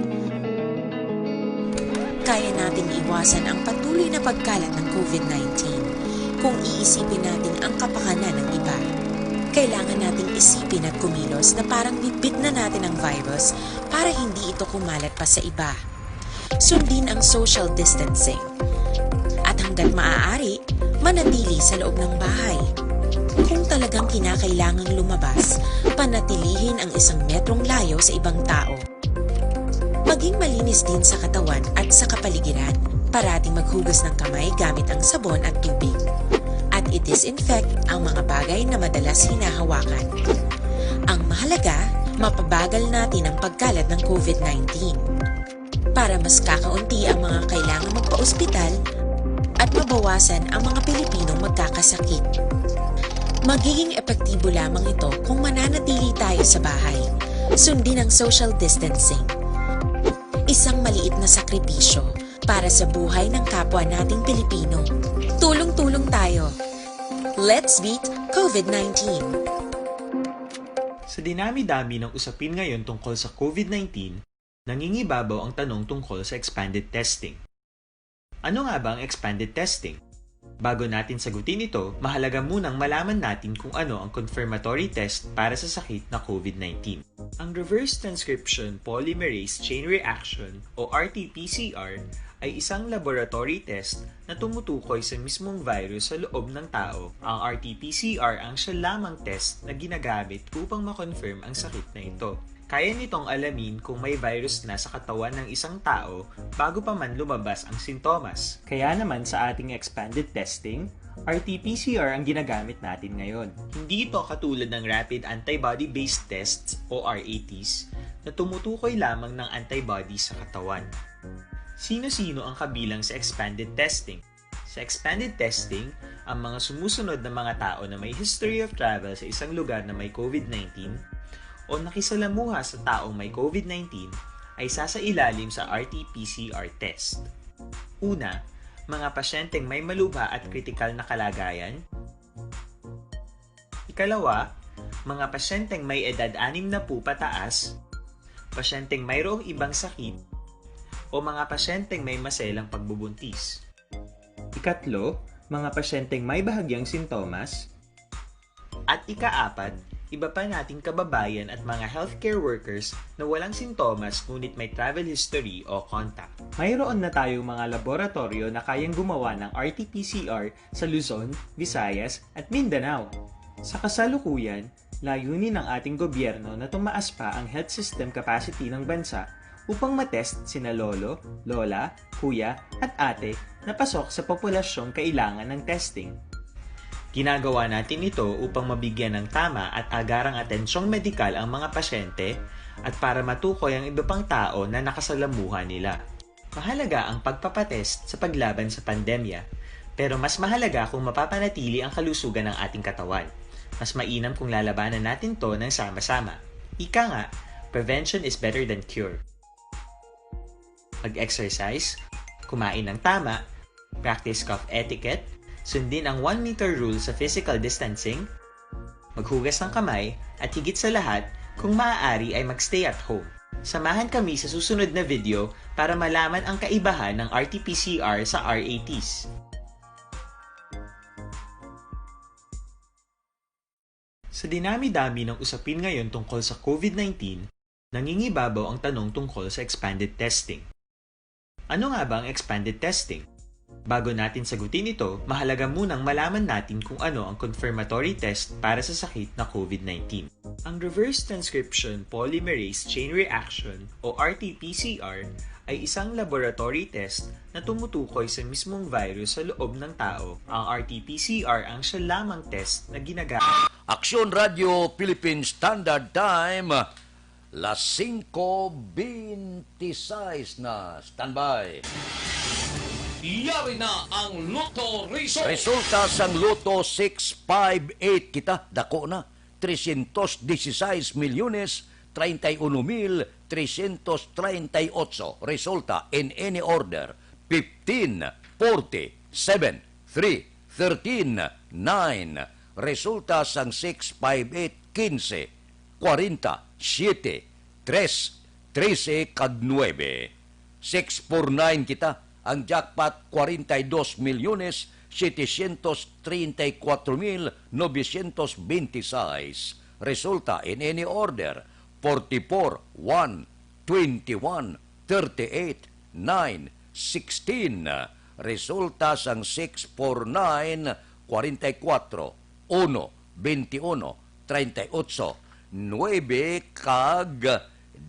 Kaya nating iwasan ang patuloy na pagkalat ng COVID-19 kung iisipin natin ang kapakanan ng iba. Kailangan nating isipin at kumilos na parang bitbit na natin ang virus para hindi ito kumalat pa sa iba. Sundin ang social distancing. At hanggat maaari, manatili sa loob ng bahay. Kung talagang kinakailangang lumabas, panatilihin ang 1 metrong layo sa ibang tao. Maging malinis din sa katawan at sa kapaligiran. Parating maghugas ng kamay gamit ang sabon at tubig. At i-disinfect ang mga bagay na madalas hinahawakan. Ang mahalaga, mapabagal natin ang pagkalat ng COVID-19. Para mas kakaunti ang mga kailangang magpa-ospital at mabawasan ang mga Pilipinong magkakasakit. Magiging epektibo lamang ito kung mananatili tayo sa bahay. Sundin ang social distancing. Isang maliit na sakripisyo para sa buhay ng kapwa nating Pilipino. Tulong-tulong tayo. Let's beat COVID-19. Sa dinami-dami ng usapin ngayon tungkol sa COVID-19, nangingibabaw ang tanong tungkol sa expanded testing. Ano nga ba ang expanded testing? Bago natin sagutin ito, mahalaga munang malaman natin kung ano ang confirmatory test para sa sakit na COVID-19. Ang reverse transcription polymerase chain reaction o RT-PCR ay isang laboratory test na tumutukoy sa mismong virus sa loob ng tao. Ang RT-PCR ang siya lamang test na ginagamit upang makonfirm ang sakit na ito. Kaya nitong alamin kung may virus na sa katawan ng isang tao bago pa man lumabas ang sintomas. Kaya naman sa ating expanded testing, RT-PCR ang ginagamit natin ngayon. Hindi ito katulad ng Rapid Antibody-Based Tests o RATs na tumutukoy lamang ng antibodies sa katawan. Sino-sino ang kabilang sa expanded testing? Sa expanded testing, ang mga sumusunod na mga tao na may history of travel sa isang lugar na may COVID-19 o nakisalamuha sa taong may COVID-19 ay sasailalim sa RT-PCR test. Una, mga pasyenteng may malubha at kritikal na kalagayan. Ikalawa, mga pasyenteng may edad 60 pataas, pasyenteng mayroong ibang sakit, o mga pasyenteng may maselang pagbubuntis. Ikatlo, mga pasyenteng may bahagyang sintomas. At ikaapat, iba pa nating kababayan at mga healthcare workers na walang sintomas ngunit may travel history o contact. Mayroon na tayong mga laboratorio na kayang gumawa ng RT-PCR sa Luzon, Visayas at Mindanao. Sa kasalukuyan, layunin ng ating gobyerno na tumaas pa ang health system capacity ng bansa upang matest sina lolo, lola, kuya at ate na pasok sa populasyong kailangan ng testing. Ginagawa natin ito upang mabigyan ng tama at agarang atensyong medikal ang mga pasyente at para matukoy ang iba pang tao na nakasalamuha nila. Mahalaga ang pagpapatest sa paglaban sa pandemya, pero mas mahalaga kung mapapanatili ang kalusugan ng ating katawan. Mas mainam kung lalabanan natin to ng sama-sama. Ika nga, prevention is better than cure. Mag-exercise, kumain ng tama, practice cough etiquette, sundin ang 1 meter rule sa physical distancing, maghugas ng kamay, at higit sa lahat, kung maaari ay magstay at home. Samahan kami sa susunod na video para malaman ang kaibahan ng RT-PCR sa RATs. Sa dinami-dami ng usapin ngayon tungkol sa COVID-19, nangingibabaw ang tanong tungkol sa expanded testing. Ano nga ba ang expanded testing? Bago natin sagutin ito, mahalaga munang malaman natin kung ano ang confirmatory test para sa sakit na COVID-19. Ang reverse transcription polymerase chain reaction o RT-PCR ay isang laboratory test na tumutukoy sa mismong virus sa loob ng tao. Ang RT-PCR ang siya lamang test na ginagamit. Aksyon Radio Philippine Standard Time, las 5:26 na. Standby. Yari na ang Lotto Result. Resulta sang Lotto 658 kita dako na 316 milyones 31,338. Resulta in any order 15, 40, 7, 3, 13, 9. Resulta sang 658 15, 40, 7, 3, 13 kag 9. 649 kita. Ang jackpot 42,634,926. Resulta in any order 44, 1, 21, 38, 9, 16. Resulta sang 649, 44, 1, 21, 38, 9 kag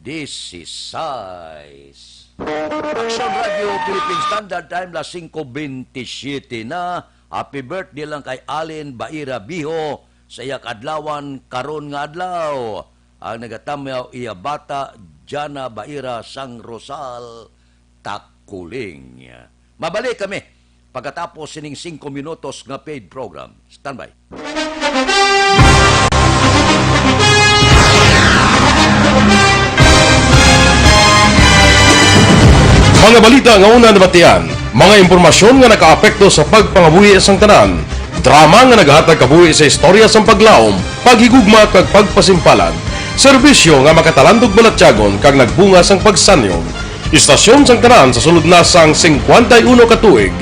16. Action Radio Philippine Standard Time, las 5:27 na. Happy birthday lang kay Allen Baira Biho sa iyak adlawan karon nga adlaw. Ang nagatamaw iya bata Jana Baira Sang Rosal Takuling. Mabalik kami pagkatapos sining 5 minutos nga paid program. Standby. Mga balita nga una nabatian, mga impormasyon nga nakaapekto sa pagpangabuhi sang tanan, drama nga naghatag kabuhi sa istorya sang paglaom, paghigugma kag pagpasimpalan, serbisyo nga makatalandog balatyagon kag nagbunga sang pagsanyog, istasyon sang tanan sa sulod na sang 51 ka tuig,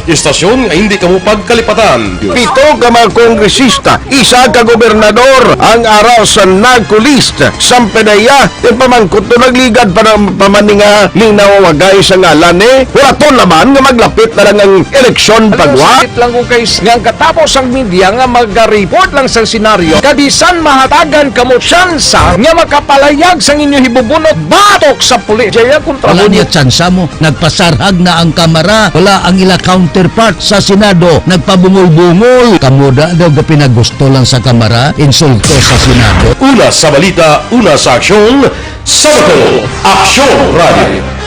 Istasyon nga hindi kamo pagkalipatan. Pito ka mga kongresista, isa ka gobernador ang araw sa nagkulist sa pedaya yung pamangkot to nagligad para pamaninga linaw wagay sa ngalan wala to naman nga maglapit na lang ang eleksyon pagwa. Sakit lang ko kay nga katapos ang media nga mag-report lang sa senaryo kabisan mahatagan kamo tsansa nga makapalayag sa inyo hibubunot batok sa pulis. Jaya kontra Wala niya tsansa mo, nagpasarhag na ang kamera, wala ang ila counterpart sa Senado, nagpabungol-bungol. Kamuda daw ga pinagusto lang sa kamera, insulto sa Senado. Una sa balita, una sa aksyon, Sabado, Aksyon Radio.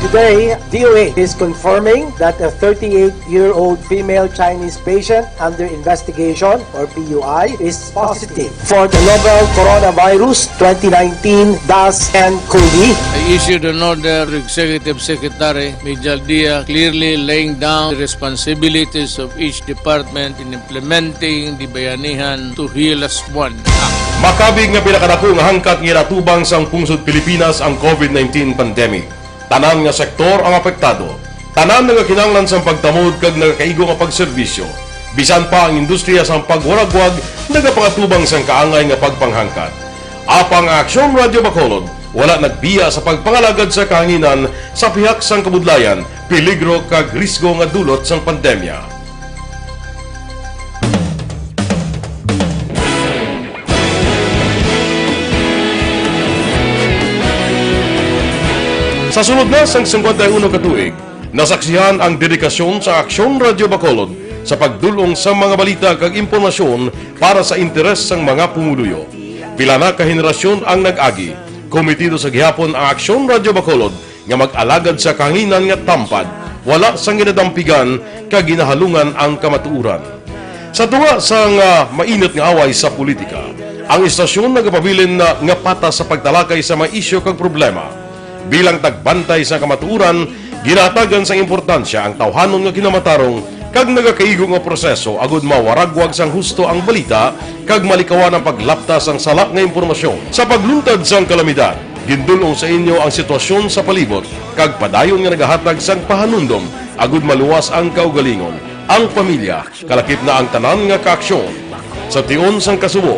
Today, DOH is confirming that a 38-year-old female Chinese patient under investigation, or PUI, is positive for the novel coronavirus 2019-10-CoV. I issued an order to Executive Secretary Major Dia clearly laying down the responsibilities of each department in implementing the Bayanihan to Heal as One Act. Makabig nga pinakadako nga hangkat nga natubang sang pungsod Pilipinas ang COVID-19 pandemic. Tanan nga sektor ang apektado. Tanan nga kinahanglan sang pagtamod kag nagakaigo nga pagserbisyo. Bisan pa ang industriya sang pagwaragwag nagapangatubang sang kaangay nga pagpanghangkat. Apang Aksyon Radio Bacolod wala nagbiya sa pagpangalagad sa kahanginan sa pihak sang kabudlayan, peligro kag risgo nga dulot sang pandemya. Sa sunod na sang 51 katuig, nasaksihan ang dedikasyon sa Aksyon Radio Bacolod sa pagdulong sa mga balita kag impormasyon para sa interes sang mga pumuluyo. Pila na ka henerasyon ang nag-agi, komitido sa gihapon ang Aksyon Radio Bacolod nga mag-alagad sa kahanginan nga tampad, wala sang ginadampigan kag ginahalungan ang kamatuuran. Sa tunga sang mainit nga away sa politika, ang istasyon nagapabilin na nga patas sa pagtalakay sa mga isyu kag problema. Bilang tagbantay sa kamatuuran, ginatagan sa importansya ang tawhanon nga kinamatarong kag nagakaigo nga proseso agud mawaragwag sang husto ang balita kag malikawan ang paglaptas ang sala nga impormasyon. Sa pagluntad sang kalamidad, gindulong sa inyo ang sitwasyon sa palibot kag padayon nga nagahatag sang pahanundom agud maluwas ang kaugalingon, ang pamilya, kalakip na ang tanan nga kaaksyon. Sa tion sang kasubo,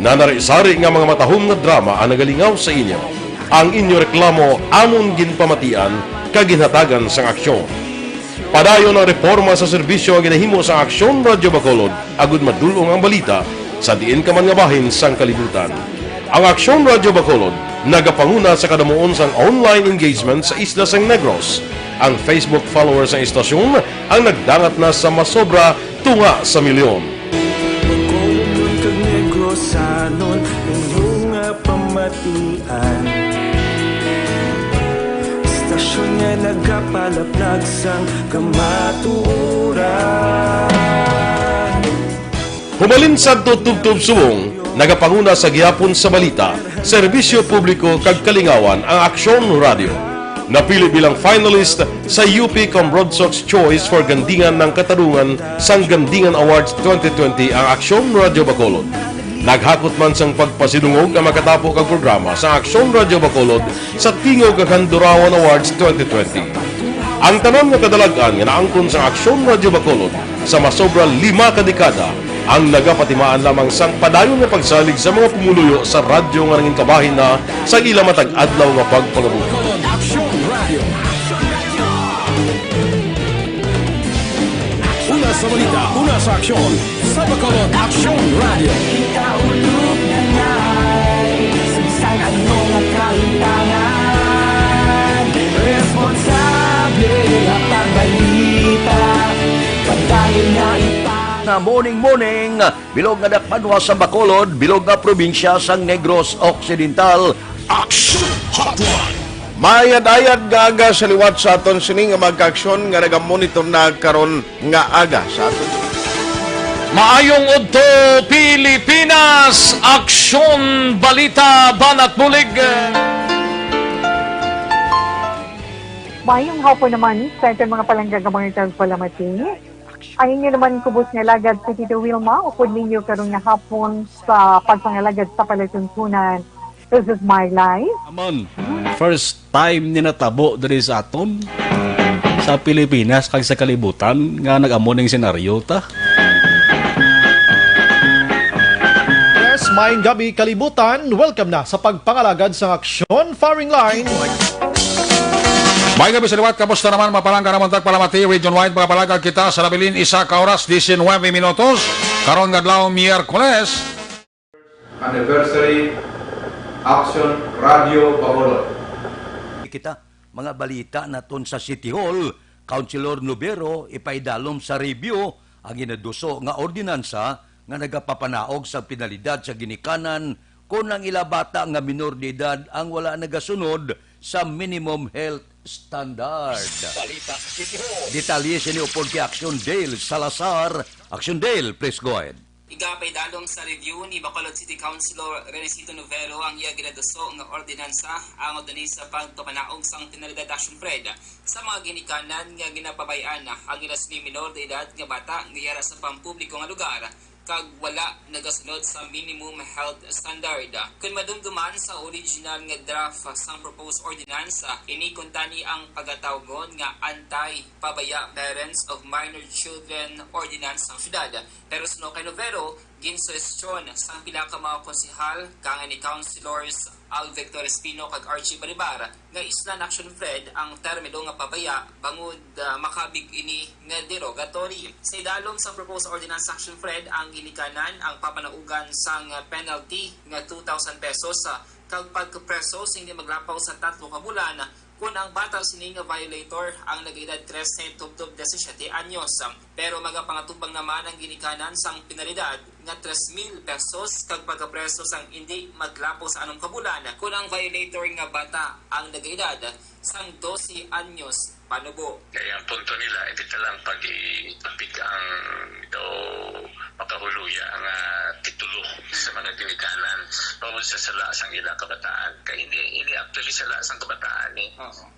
nanari-sari nga mga matahom nga drama ang nagalingaw sa inyo. Ang inyo reklamo amon ginpamatian kaginhatagan sang aksyon. Padayon ang reforma sa serbisyo ang ginahimo sa Aksyon Radio Bacolod agud madulong ang balita sa diin ka man nga bahin sang kalibutan. Ang Aksyon Radio Bacolod nagapanguna sa kadamuon sang online engagement sa isla sang Negros. Ang Facebook followers sa istasyon ang nagdangat na sa masobra tunga sa milyon. Bacolod kag Negros anon inyong pamatian. Stasyon nga nagapalaplag sang kamatuuran. Humalin sa tutubtub subong, nagapanguna sa gihapon sa balita, serbisyo publiko kag kalingawan ang Aksyon Radio. Napili bilang finalist sa UP Combrodsok's Choice for Gandingan ng Katarungan sang Gandingan Awards 2020 ang Aksyon Radio Bacolod. Naghakot man sang pagpasidungog ang makatapo kag programa sa Aksyon Radio Bacolod sa Tingog kag Handurawan Awards 2020. Ang tanan nga kadalagan nga naangkon sa Aksyon Radio Bacolod sa masobra 5 ka dekada ang nagapatimaan lamang sang padayon nga pagsalig sa mga pumuluyo sa radyo nga nangin kabahin na sa ila matag adlaw nga pagpangabuhi. Una sa balita, una sa aksyon, sa Bacolod Aksyon Radio. Ikaulog na ngay, sabisan anong nakahintangan. Responsable ang pagbalita, pagdayon na na morning, bilog nga dakpanwa sa Bacolod, bilog nga probinsya sang Negros Occidental. Action Hotline! Mayad-ayad nga aga sa liwat sa aton sining nga magkaaksyon nga nagamonitor na karon nga aga sa aton. Maayong udto Pilipinas, Aksyon Balita Banat Bulig. Mayong hapon naman sa ating mga palanggagamangitan palamati. Ay inyo naman kubos nga lagad si Tito Wilma, upod ninyo karong nga hapon sa pagpangalagad sa palatuntunan. This is my life. Amon, first time ni natabo diri sa aton. sa Pilipinas kag sa kalibutan nga nag-amo ning senaryo ta. Yes, maayong gabi kalibutan. Welcome na sa pagpangalagad sa aksyon firing line. May gabi sa liwat, kamusta naman mapalangga naman tagpalamati, region-wide mga palagag kita sa Labilin, isa ka oras, 19 minutos, karon ngadlaw Miyerkules. Anniversary Action Radio Bacolod. Kita, mga balita naton sa City Hall, Councilor Nubero ipaidalom sa review ang inaduso nga ordinansa nga nagapapanaog sa penalidad sa ginikanan kung ang ilabata nga minor de edad ang wala nagasunod sa minimum health standard. Detalye sa niupod kay Action Dale Salazar. Action Dale, please go ahead. Igapay dalong sa review ni Bacolod City Councilor Renesito Novelo ang iya ginaduso nga ordinansa ang odani sa pagpapanaog sang penalidad action Fred sa mga ginikanan nga ginapabayan ang ilasli minor de edad nga bata nga yara sa pampubliko nga lugar kag wala nagasunod sa minimum health standard. Kung madumduman sa original nga draft sang proposed ordinance, ini kuntani ang pagatawgon nga anti-pabaya parents of minor children ordinance sang syudad. Pero suno kay Novero, ginsuestyon sang pila ka mga konsehal kang ni Councilors Al Victor Espino kag Archie Baribar nga islan action Fred ang termino nga pabaya bangod makabig ini nga derogatory. Sa idalom sa proposed ordinance action Fred ang ginikanan ang papanaugan sang penalty nga 2,000 pesos kag pagkapreso sing maglapaw sa 3 ka bulan kung ang bata sini nga violator ang nag-edad 13 tubtob 17 anyos. Pero magapangatubang naman ang ginikanan sang penalidad nga 3,000 pesos kag pagkapreso sang hindi maglapaw sa anong kabulan kung ang violator nga bata ang nag-edad sang 12 anyos panubo. Kaya ang punto nila, hindi talang pag-ipapig ang makahuluya ang titulo sa mga ginikanan o sa sala sang ilang kabataan. Kaya hindi actually sala sang kabataan eh.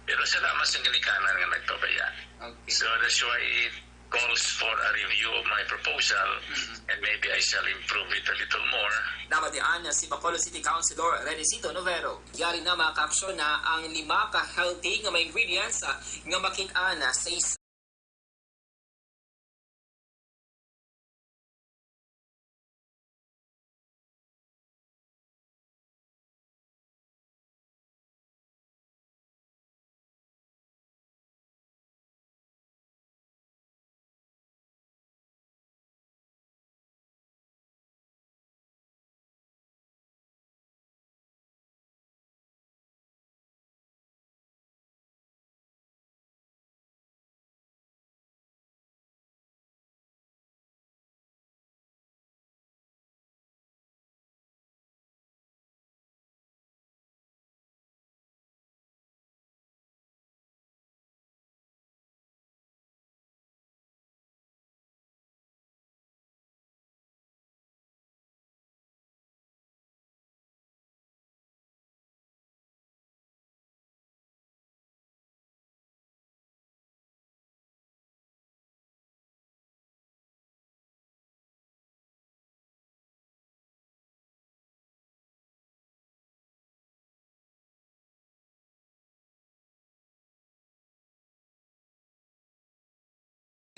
Pero sala mas ang ginikanan nga nagpabaya. So that's why it calls for a review of my proposal and maybe I shall improve it a little more. Namadian si Bacolod City Councilor Renesito Novero. Yari na mga kapsyon na ang 5 ka healthy nga may ingredients nga makin-an sa isa.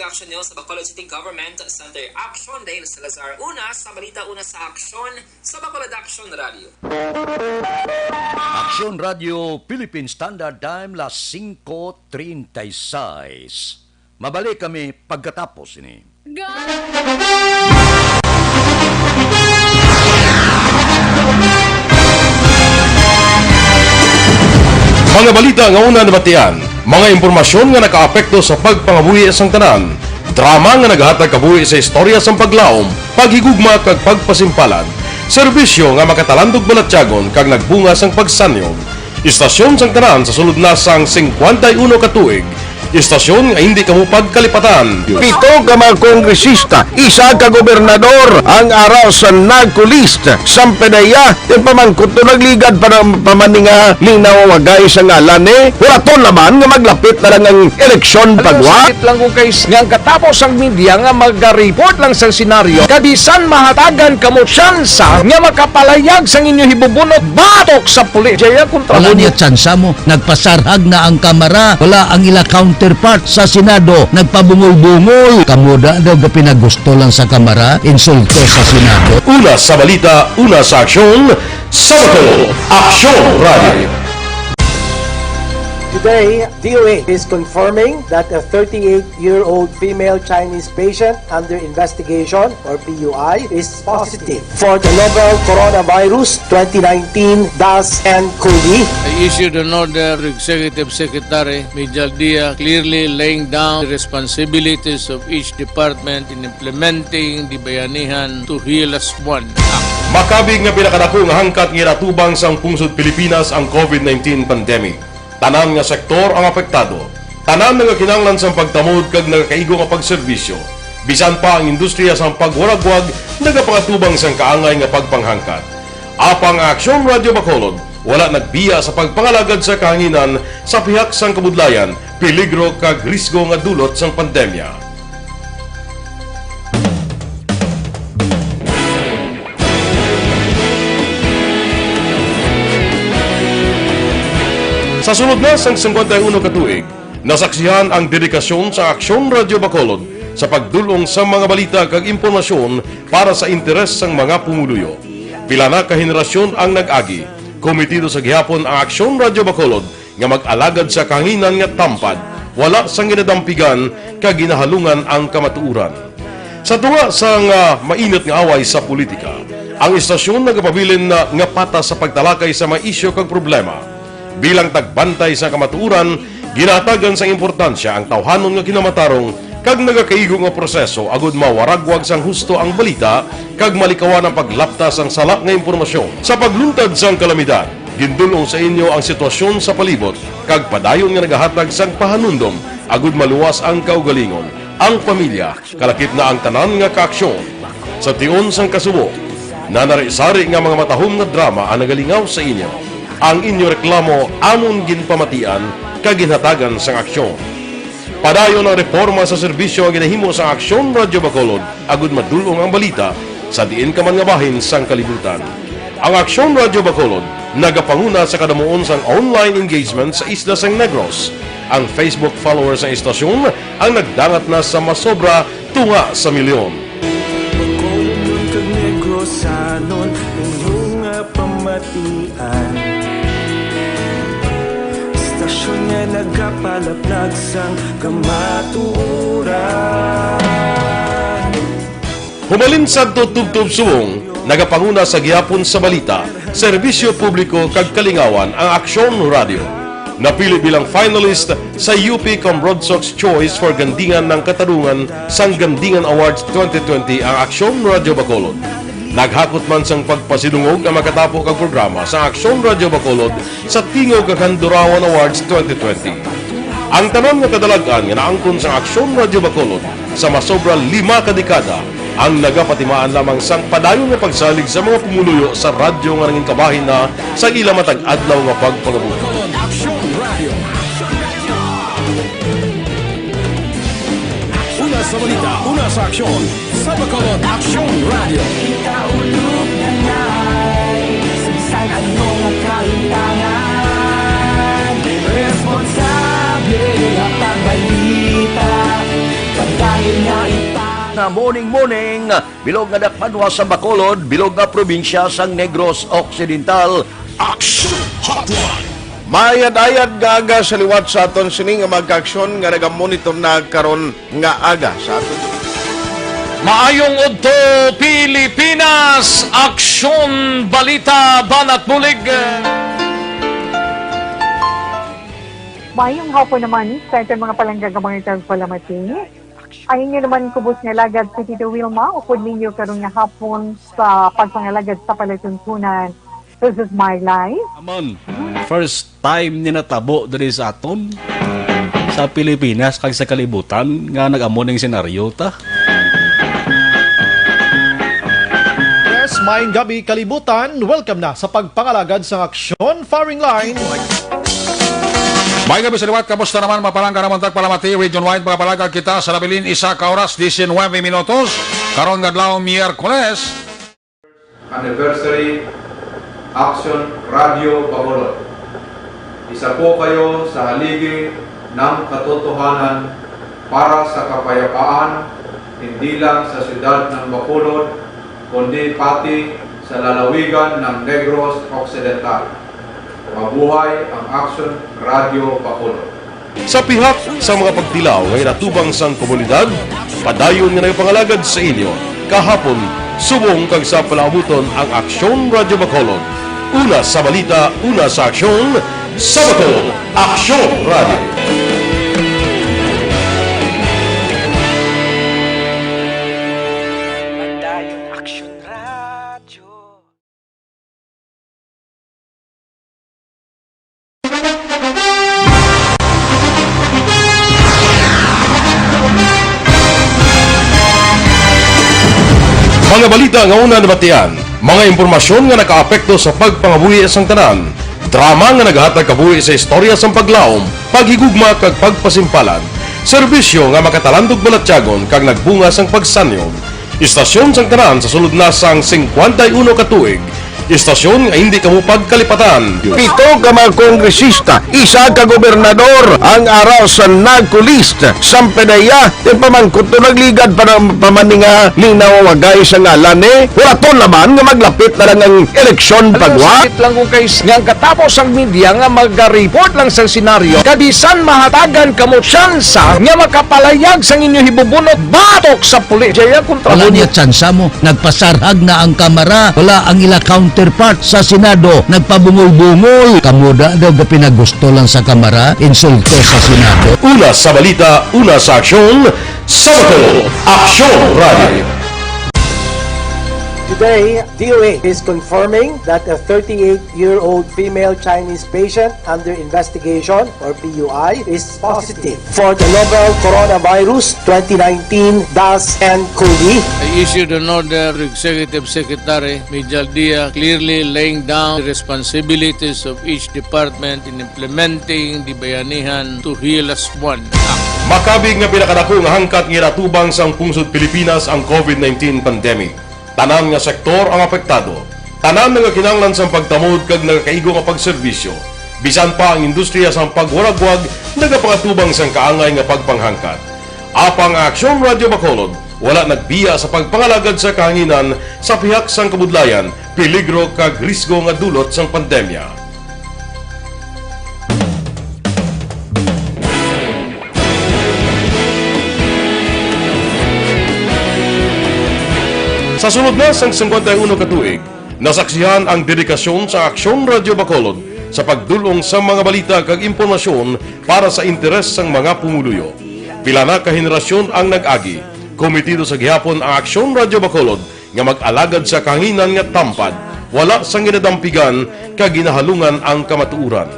Action News sa Bacolod City Government Center. Action Dale Salazar. Una sa balita, una sa aksyon sa Bacolod Action Radio. Action Radio Philippine Standard Time las 5:36. Mabalik kami pagkatapos ini. Mga balita nga una nabatian, mga impormasyon nga nakaapekto sa pagpangabuhi sang tanan, drama nga naghatag kabuhi sa istorya sang paglaom, paghigugma kag pagpasimpalan, serbisyo nga makatalandog balatyagon kag nagbunga sang pagsanyog, istasyon sang tanan sa sulod na sang 51 ka tuig, istasyon nga hindi kamo pagkalipatan. 7 ka mga kongresista, 1 ka gobernador ang araw sa nagkulist sang pedaya yung pamangkot to nagligad para pamaninga linaw wagay sa ngalan wala naman nga maglapit na lang ang eleksyon pagwa. Sakit lang kung kays nga katapos ang media nga mag-report lang sa senaryo kabisan mahatagan kamo tsansa nga makapalayag sang inyo hibubunot batok sa pulis. Jaya kontra Wala niya tsansa mo, nagpasarhag na ang kamera, wala ang ila counter counterpart sa Senado nagpabungol-bungol. Kamuda daw pinagusto lang sa Kamara, insulto sa Senado. Una sa balita, una sa aksyon, Sabado, Aksyon Radio. Today, DOA is confirming that a 38-year-old female Chinese patient under investigation, or PUI, is positive for the novel coronavirus 2019-nCoV. I issued an order to Executive Secretary Mijal Dia clearly laying down the responsibilities of each department in implementing the Bayanihan to Heal as One Act. Makabig nga pinakadako nga hangkat nga natubang sang pungsod Pilipinas ang COVID-19 pandemic. Tanan nga sektor ang apektado. Tanan nga kinahanglan sang pagtamod kag nagakaigo nga pagserbisyo. Bisan pa ang industriya sang pagwaragwag nagapangatubang sang kaangay nga pagpanghangkat. Apang Aksyon Radio Bacolod wala nagbiya sa pagpangalagad sa kahanginan sa pihak sang kabudlayan, peligro kag risgo nga dulot sang pandemya. Sa sunod na sang 51 katuig, nasaksihan ang dedikasyon sa Aksyon Radio Bacolod sa pagdulong sa mga balita kag impormasyon para sa interes sang mga pumuluyo. Pila na ka henerasyon ang nag-agi, komitido sa gihapon ang Aksyon Radio Bacolod nga mag-alagad sa kahanginan nga tampad, wala sang ginadampigan kag ginahalungan ang kamatuuran. Sa tunga sang mainit nga away sa politika, ang istasyon nagapabilin na nga patas sa pagtalakay sa mga isyu kag problema. Bilang tagbantay sa kamatuuran, ginatagan sa importansya ang tawhanon nga kinamatarong kag nagakaigo nga proseso agud mawaragwag sang husto ang balita kag malikawan ang paglaptas ang salak nga impormasyon. Sa pagluntad sang kalamidad, gindulong sa inyo ang sitwasyon sa palibot kag padayon nga nagahatag sang pahanundom agud maluwas ang kaugalingon, ang pamilya, kalakip na ang tanan nga kaaksyon. Sa tion sang kasubo, nanari-sari nga mga matahom nga drama ang nagalingaw sa inyo. Ang inyo reklamo amon ginpamatian kag ginhatagan sang aksyon. Padayon ang reforma sa serbisyo ang ginahimo sa Aksyon Radio Bacolod agud madulong ang balita sa diin ka man nga bahin sang kalibutan. Ang Aksyon Radio Bacolod nagapanguna sa kadamuon sang online engagement sa isla sang Negros. Ang Facebook followers sa istasyon ang nagdangat na sa masobra tunga sa milyon. Bacolod kag Negros anon inyong pamatian. Stasyon nga nagapalaplag sang kamatuuran. Humalin sa tutubtub suwong, nagapanguna sa gihapon sa balita, serbisyo publiko kag kalingawan ang Aksyon Radio. Napili bilang finalist sa UP Combrodsoc's Choice for Gandingan ng Katarungan sang Gandingan Awards 2020 ang Aksyon Radio Bacolod. Naghakot man sang pagpasidungog ang makatapo kag programa sa Aksyon Radio Bacolod sa Tingog kag Handurawan Awards 2020. Ang tanan nga kadalagan nga naangkon sa Aksyon Radio Bacolod sa masobra 5 kadekada ang nagapatimaan lamang sang padayon nga pagsalig sa mga pumuluyo sa radyo nga nangin kabahin na sa ila matag adlaw nga pagpangabuhi. Una sa balita, una sa aksyon, sa Bacolod Aksyon Radio. Ikaulog na na'y sabisan anong kailangan. Responsable at pagbalita, pagdahil na na morning, bilog nga dakpanwa sa Bacolod, bilog nga probinsya sang Negros Occidental. Action Hotline! Mayad-ayad nga aga sa liwat sa aton sini nga magka-aksyon nga nagamonitor na karon nga aga sa aton. Maayong udto Pilipinas, Aksyon Balita Banat Bulig. Mayong hapon naman sa ito mga palanggagamangitan palamating. Ay inyo naman kubos nga lagad si Tito Wilma, upod ninyo karong nga hapon sa pagpangalagad sa palatuntunan. This is my life. Amon, first time ni natabo diri sa aton sa Pilipinas kag sa kalibutan nga nag-amon ning senaryo ta. Yes, maayong gabi kalibutan. Welcome na sa pagpangalagad sa Aksyon Firing Line. May gabi sa liwat, kamusta naman mapalangka naman tagpalamati, region-wide mga palagag kita sa labilin isa ka oras, 19 minutos, karon gadlaw Miyerkules. Anniversary Aksyon Radio Bacolod. Isa po kayo sa haligi ng katotohanan para sa kapayapaan hindi lang sa siyudad ng Bacolod, kundi pati sa lalawigan ng Negros Occidental. Mabuhay ang Action Radio Bacolod. Sa pihak sa mga pagtilaw ngay natubang sang komunidad, padayon nga nagpangalagad sa inyo. Kahapon, subong kag sa palaabuton ang Aksyon Radio Bacolod. Una sa balita, una sa aksyon, sa Bacolod, Aksyon Radio. Mga balita nga una nabatian, mga impormasyon nga nakaapekto sa pagpangabuhi sang tanan, drama nga naghatag kabuhi sa istorya sang paglaom, paghigugma kag pagpasimpalan, serbisyo nga makatalandog balatyagon kag nagbunga sang pagsanyog, istasyon sang tanan sa sulod na sang 51 katuig, istasyon nga hindi kamo pagkalipatan. Pito ka mga kongresista, isa ka gobernador ang araw sa nagkulist sampedaya ti pamangkot to nagligad para pamaninga linaw wagay sa ngalan wala to naman nga maglapit na lang ang eleksyon pagwa. Sakit lang kung guys nga katapos ang media nga mag-report lang sa senaryo kabisan mahatagan kamo tsansa nga makapalayag sang inyo hibubunot batok sa pulis. Jaya kontra Wala niya tsansa mo, nagpasarhag na ang kamera, wala ang ila counterpart sa Senado, nagpabungol-bungol. Kamuda daw ga pinagusto lang sa kamera, insulto sa Senado. Una sa balita, una sa aksyon, sa Bacolod, Aksyon Radio. Today, DOA is confirming that a 38-year-old female Chinese patient under investigation, or PUI, is positive for the novel coronavirus 2019-nCoV. I issued an order to Executive Secretary Mijal Dia clearly laying down the responsibilities of each department in implementing the Bayanihan to Heal as One Act. Makabig nga pinakadako nga hangkat nga natubang sang pungsod Pilipinas ang COVID-19 pandemic. Tanan nga sektor ang apektado. Tanan nga kinahanglan sang pagtamod kag nagakaigo nga pagserbisyo. Bisan pa ang industriya sang pagwaragwag nagapangatubang sang kaangay nga pagpanghangkat. Apang Aksyon Radio Bacolod wala nagbiya sa pagpangalagad sa kahanginan sa pihak sang kabudlayan, peligro kag risgo nga dulot sang pandemya. Sa sunod na sang 51 katuig, nasaksihan ang dedikasyon sa Aksyon Radio Bacolod sa pagdulong sa mga balita kag impormasyon para sa interes sang mga pumuluyo. Pila na ka henerasyon ang nag-agi, komitido sa gihapon ang Aksyon Radio Bacolod nga mag-alagad sa kahanginan nga tampad, wala sang ginadampigan kag ginahalungan ang kamatuuran.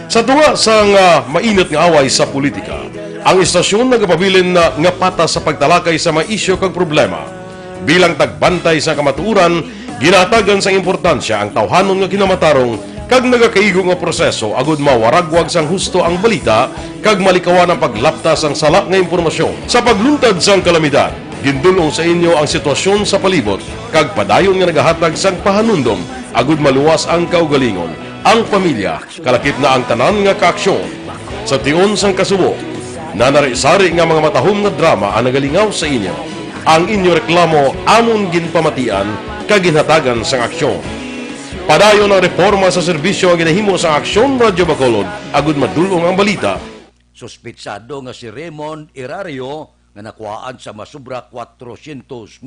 Sa tunga sang mainit nga away sa politika, ang istasyon nagapabilin na nga pata sa pagtalakay sa mga isyu kag problema. Bilang tagbantay sa kamatuuran, ginatagan sa importansya ang tawhanon nga kinamatarong kag nagakaigo nga proseso agud mawaragwag sang husto ang balita kag malikawan ang paglaptas ang sala nga impormasyon. Sa pagluntad sang kalamidad, gindulong sa inyo ang sitwasyon sa palibot kag padayon nga nagahatag sang pahanundom agud maluwas ang kaugalingon, ang pamilya, kalakip na ang tanan nga kaaksyon. Sa tion sang kasubo, nanari-sari nga mga matahom nga drama ang nagalingaw sa inyo. Ang inyo reklamo amon ginpamatian kag ginhatagan sang aksyon. Padayon ang reforma sa serbisyo ang ginahimo sa Aksyon Radio Bacolod agud madulong ang balita. Suspitsado nga si Raymond Irario nga nakuhaan sa masubra 400,000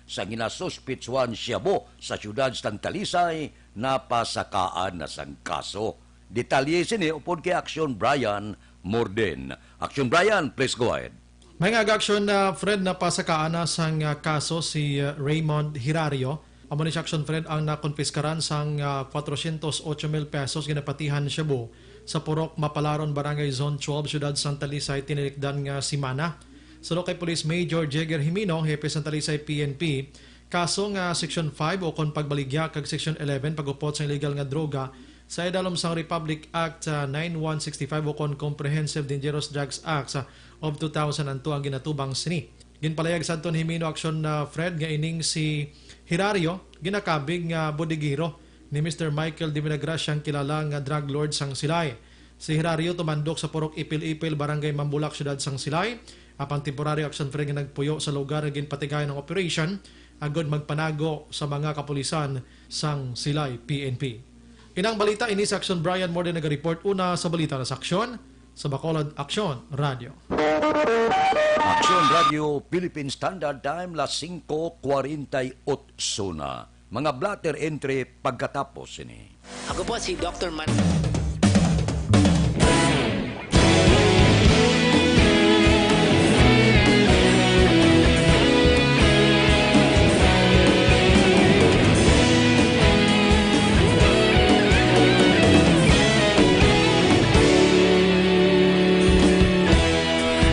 sa ginasuspitsuan siyabo sa siyudad sang Talisay napasakaan na sang kaso. Detalye sini upod kay Aksyon Brian Morden. Aksyon Brian, please go ahead. May nga-aksyon na Fred na pasakaan na sang kaso si Raymond Hirario. Amo ni action Fred ang nakonfiskaran sang 408,000 pesos ginapatihan Cebu sa Purok Mapalaron, Barangay Zone 12, Siyudad Santa Talisay, tinilikdan nga simana. Salo kay Police Major Jagger Jimino, Hepe Santa Talisay PNP, kaso nga Section 5 o kon pagbaligya kag Section 11 pagupot sa illegal nga droga sa idalom sang Republic Act 9165 o kon Comprehensive Dangerous Drugs Act of 2002 ang ginatubang sini. Ginpalayag sa Anton Jimino action na Fred nga ining si Hirario ginakabig nga bodigiro ni Mr. Michael Diminagracia ang kilala nga drug lord sang Silay. Si Hirario tumandok sa Purok Ipil-Ipil, Barangay Mambulak, Syudad Sang Silay. Apang temporary action friend nga nagpuyo sa lugar nga ginpatigayon ng operation agod magpanago sa mga kapulisan sang Silay PNP. Inang balita ini sa Aksyon Brian Morden nag-report una sa balita na sa Aksyon sa Bacolod Aksyon Radio. Aksyon Radio Philippine Standard Time las 5:48 na. Mga blatter entry pagkatapos ini. Ako po si Dr. Man.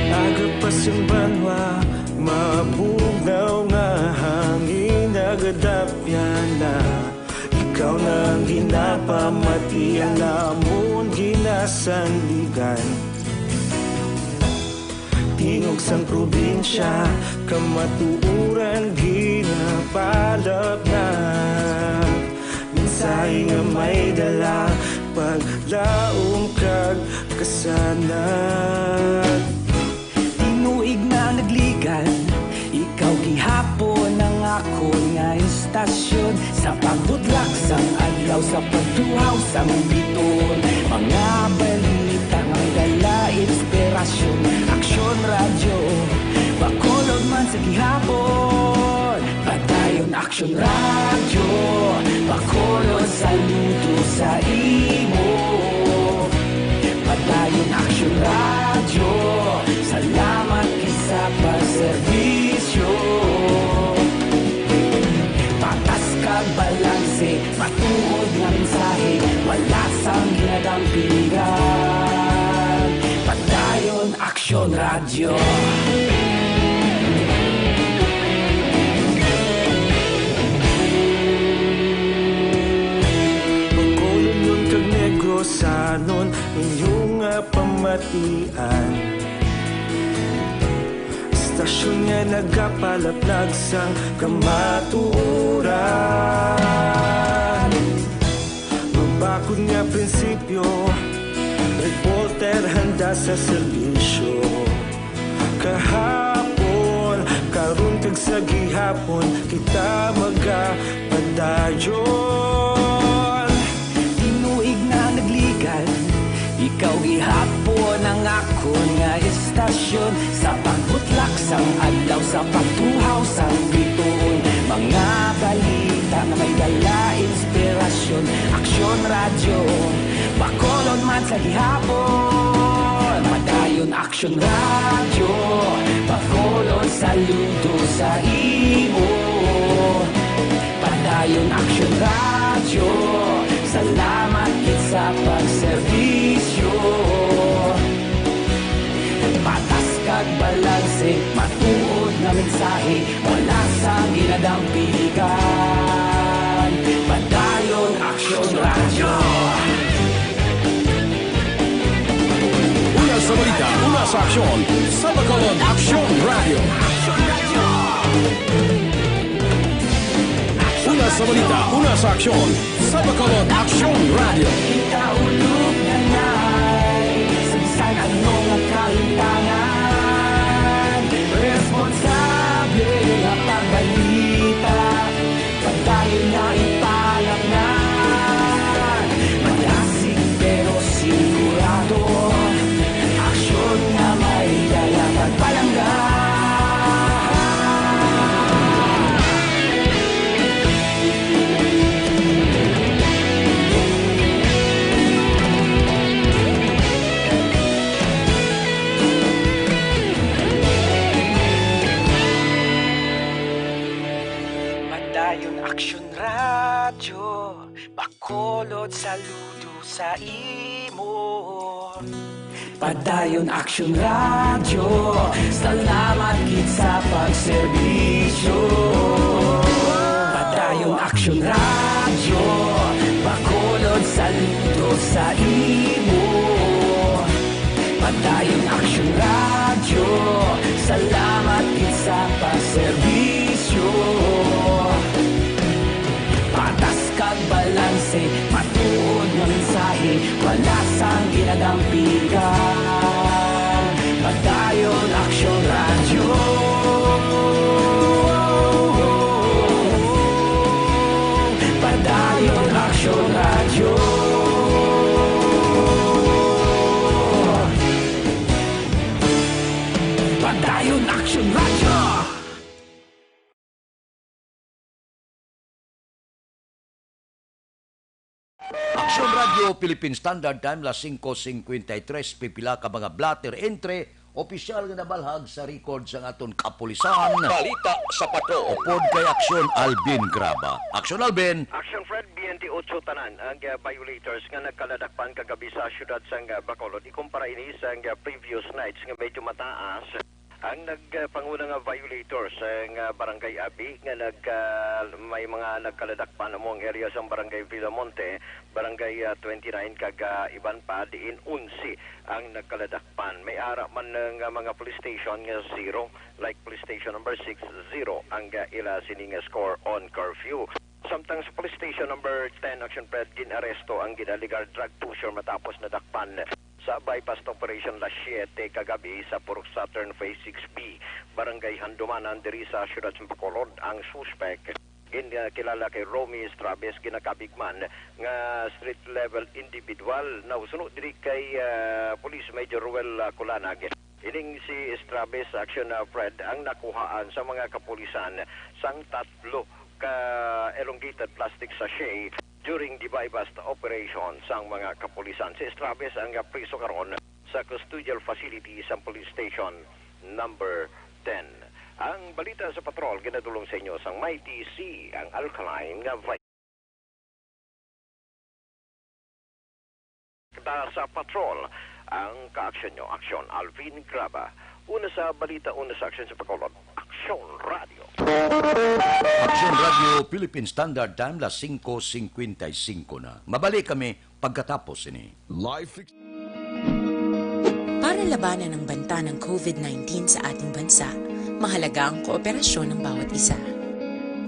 Agapasang banwa, mapugnaw nga hangin nagadapyan na. Ikaw na ang ginapamatian namon ginasanligan. Tingog sang probinsya, kamatuuran ginapalap na. Minsay nga may dala, paglaom kag kasanag. Tinuig na nagligan, ikaw gihapon ang ako nga istasyon. Sa pagbudlak sang adlaw, sa pagtuhaw sang biton. Mga balita nga dala inspirasyon. Aksyon radyo, Bacolod man sa gihapon. Padayon Aksyon radyo, Bacolod saludo sa imo. Padayon Aksyon radyo, salamat kisa pagserbisyo. Patas kag balanse, matuod nga mensahe, wala sang ginadampigan. Padayon Aksyon radyo. Bacolod nun kag Negrosanon, inyong pamatian. Istasyon nga nagapalaplag sang kamatuoran. Mabakod nga prinsipyo, reporter handa sa serbisyo. Kahapon, karon kag sa gihapon, kita magapadayon. Tinuig na nagligan, ikaw gihapon ang ako nga istasyon. Sa pagbutlak sang adlaw, sa pagtuhaw sang biton. Mga balita na may dala inspirasyon. Aksyon radyo, Bacolod man sa gihapon. Padayon Aksyon radyo, Bacolod saludo sa imo. Padayon Aksyon radyo, salamat kit sa pagserbisyo. Patas kag balanse, matuod na mensahe, wala sang ginadampigan. Padayon Aksyon radyo. Una sa balita, una sa aksyon, sa Bacolod Aksyon Radio. Una sa balita, una sa aksyon, sa Bacolod Aksyon Radio. Ikaulog na na'y sabisan anong ang kalintangan. Responsable na pagbalita, pagdayon na ipalak na. Malasig pero sigurado, aksyon na may dala pagpalanggan. Padayon Aksyon radyo, Bacolod saludo sa imo. Padayon Aksyon radyo, salamat kit sa pagserbisyo. Padayon Aksyon radyo, Bacolod saludo sa imo. Padayon Aksyon radyo, salamat kit sa pagserbisyo. Patas kag balanse, matuod nga mensahe, wala sang ginadam ngayon, Action Radio! Action Radio Philippine Standard Time las 5:53 pipila ka mga blatter entre opisyal nga nabalhag sa record sa aton kapulisan. Balita sa pato. Upod kay Action Alvin Graba. Action Alvin. Action Fred, BNT 8 tanan ang violators nga nagkaladakpan kagabi sa syudad sang Bacolod. Ikumpara ini sa previous nights nga medyo mataas. Ang nagpanguna nga violators nga Barangay Abi nga may mga nagkaladakpan among area sa Barangay Villamonte, Barangay 29 kag iban pa diin 11 ang nagkaladakpan. May ara man ng mga police station nga 0 like police station number 6 0 ang ila sining score on curfew. Samtang sa police station number 10 Action Fred ginaresto ang ginaligar drug pusher matapos nadakpan sa bypass operation las 7 kagabi sa Purok Saturn Phase 6B, Barangay Handumanan, diri sa syudad ng Bacolod. Ang suspect kilala kay Romy Estrabes, ginakabigman nga street level individual na usunod diri kay Police Major Ruel Kulanag. Ining si Estrabes, Action Fred, ang nakuhaan sa mga kapulisan sang 3 ka elongated plastic sachet during the bypass operation sang mga kapulisan. Si Estrabes ang priso karon sa custodial facility sa police station number 10. Ang balita sa patrol ginadulong sa inyo sang Mighty C, ang alkaline nga sa patrol ang ka-action nyo, Action Alvin Graba. Una sa balita, una sa action sa Bacolod, Action Radio. Action Radio Philippine Standard Time las 5:55 na. Mabalik kami pagkatapos ini. Para labanan ang banta ng COVID-19 sa ating bansa, mahalaga ang kooperasyon ng bawat isa.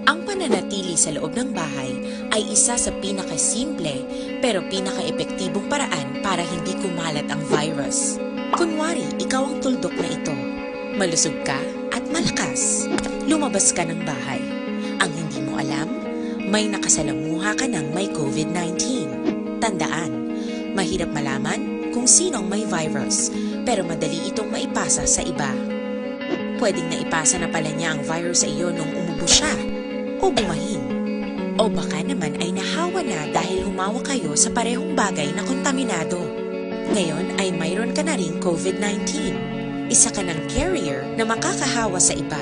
Ang pananatili sa loob ng bahay ay isa sa pinakasimple pero pinaka-epektibong paraan para hindi kumalat ang virus. Kunwari, ikaw ang tuldok na ito. Malusog ka at malakas. Lumabas ka ng bahay. Ang hindi mo alam, may nakasalamuha ka ng may COVID-19. Tandaan, mahirap malaman kung sinong may virus, pero madali itong maipasa sa iba. Pwedeng naipasa na pala niya ang virus sa iyo nung umubo siya o bumahin. O baka naman ay nahawa na dahil humawa kayo sa parehong bagay na kontaminado. Ngayon ay mayroon ka na ring COVID-19. Isa ka ng carrier na makakahawa sa iba.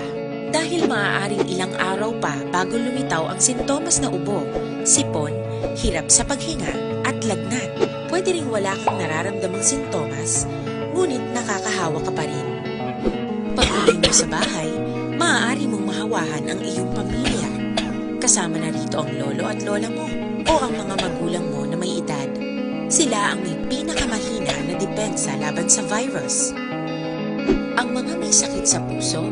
Dahil maaaring ilang araw pa bago lumitaw ang sintomas na ubo, sipon, hirap sa paghinga at lagnat. Pwede ring wala kang nararamdamang sintomas, ngunit nakakahawa ka pa rin. Pag-uwi mo sa bahay, maaari mong mahawahan ang iyong pamilya. Kasama na rito ang lolo at lola mo o ang mga magulang mo na may edad. Sila ang may pinakamahina na depensa laban sa virus. Ang mga may sakit sa puso,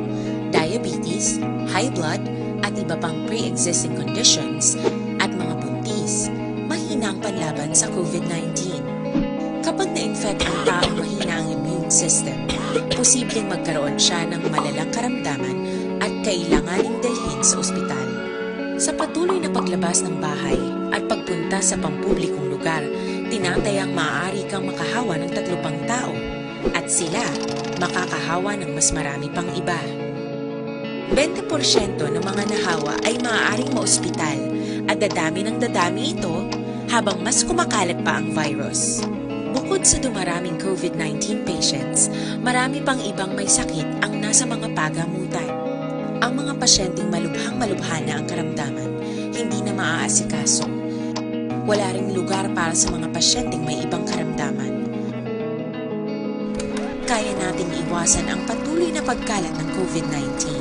diabetes, high blood, at iba pang pre-existing conditions, at mga buntis, mahina ang panlaban sa COVID-19. Kapag na-infect ang taong mahina ang immune system, posibleng magkaroon siya ng malalang karamdaman at kailanganing dalhin sa ospital. Sa patuloy na paglabas ng bahay at pagpunta sa pampublikong lugar, tinatayang maaari kang makahawa ng 3 pang tao at sila makakahawa ng mas marami pang iba. 20% ng mga nahawa ay maaaring maospital at dadami ng dadami ito habang mas kumakalat pa ang virus. Bukod sa dumaraming COVID-19 patients, marami pang ibang may sakit ang nasa mga pagamutan. Ang mga pasyenteng malubhang-malubha na ang karamdaman, hindi na maaasikaso. Wala ring lugar para sa mga pasyenteng may ibang karamdaman. Kaya nating iwasan ang patuloy na pagkalat ng COVID-19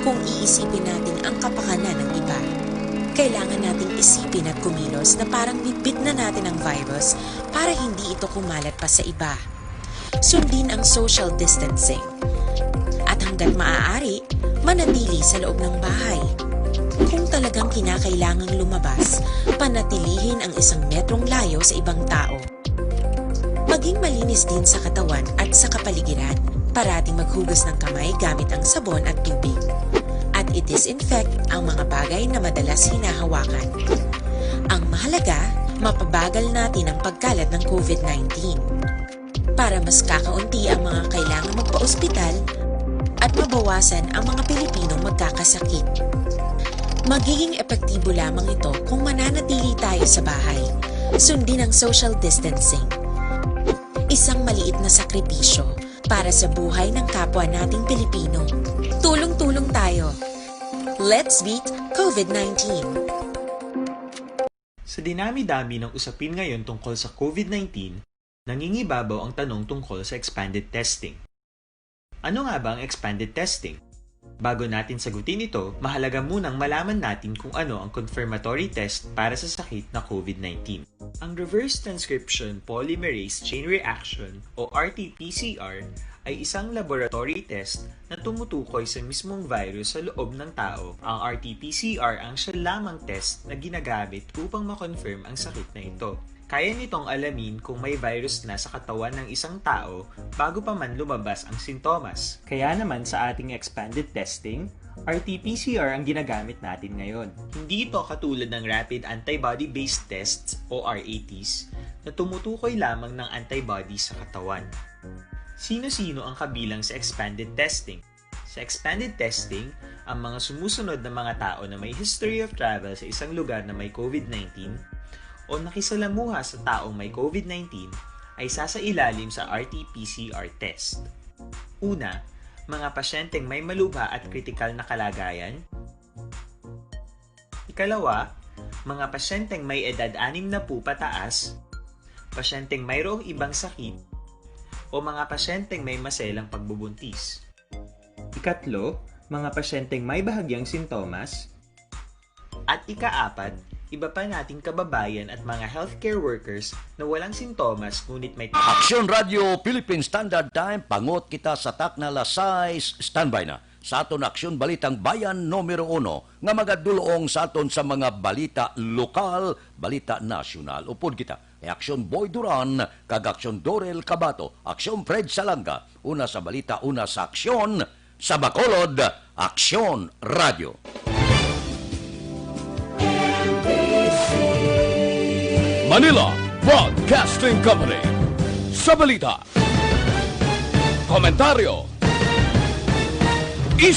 kung iisipin natin ang kapakanan ng iba. Kailangan nating isipin at kumilos na parang bitbit na natin ang virus para hindi ito kumalat pa sa iba. Sundin ang social distancing. At hanggat maaari, manatili sa loob ng bahay. Kung talagang kinakailangang lumabas, panatilihin ang 1 metrong layo sa ibang tao. Maging malinis din sa katawan at sa kapaligiran. Parating maghugas ng kamay gamit ang sabon at tubig. At i-disinfect ang mga bagay na madalas hinahawakan. Ang mahalaga, mapabagal natin ang pagkalat ng COVID-19. Para mas kakaunti ang mga kailangan magpa-ospital, at mabawasan ang mga Pilipinong magkakasakit. Magiging epektibo lamang ito kung mananatili tayo sa bahay. Sundin ang social distancing. Isang maliit na sakripisyo para sa buhay ng kapwa nating Pilipino. Tulong-tulong tayo. Let's beat COVID-19. Sa dinami-dami ng usapin ngayon tungkol sa COVID-19, nangingibabaw ang tanong tungkol sa expanded testing. Ano nga ba ang expanded testing? Bago natin sagutin ito, mahalaga munang malaman natin kung ano ang confirmatory test para sa sakit na COVID-19. Ang reverse transcription polymerase chain reaction o RT-PCR ay isang laboratory test na tumutukoy sa mismong virus sa loob ng tao. Ang RT-PCR ang siya lamang test na ginagamit upang makonfirm ang sakit na ito. Kaya nitong alamin kung may virus na sa katawan ng isang tao bago pa man lumabas ang sintomas. Kaya naman sa ating expanded testing, RT-PCR ang ginagamit natin ngayon. Hindi ito katulad ng Rapid Antibody-Based Tests o RATs na tumutukoy lamang ng antibodies sa katawan. Sino-sino ang kabilang sa expanded testing? Sa expanded testing, ang mga sumusunod na mga tao na may history of travel sa isang lugar na may COVID-19 o nakisalamuha sa taong may COVID-19 ay sasailalim sa RT-PCR test. Una, mga pasyenteng may malubha at kritikal na kalagayan. Ikalawa, mga pasyenteng may edad 60 pataas, pasyenteng mayroong ibang sakit, o mga pasyenteng may maselang pagbubuntis. Ikatlo, mga pasyenteng may bahagyang sintomas. At ikaapat, iba pa nating kababayan at mga healthcare workers na walang sintomas ngunit may... Aksyon Radio Philippine Standard Time, pangot kita sa takna lasais, standby na. Sa aton Aksyon Balitang Bayan numero 1 nga magadulong sa aton sa mga balita lokal, balita nasyonal. Upod kita. Aksyon Boy Duran, kag Aksyon Dorel Cabato, Aksyon Fred Salanga, una sa balita, una sa aksyon, sa Bacolod, Aksyon Radio. Manila Broadcasting Company. Sa balita, komentaryo,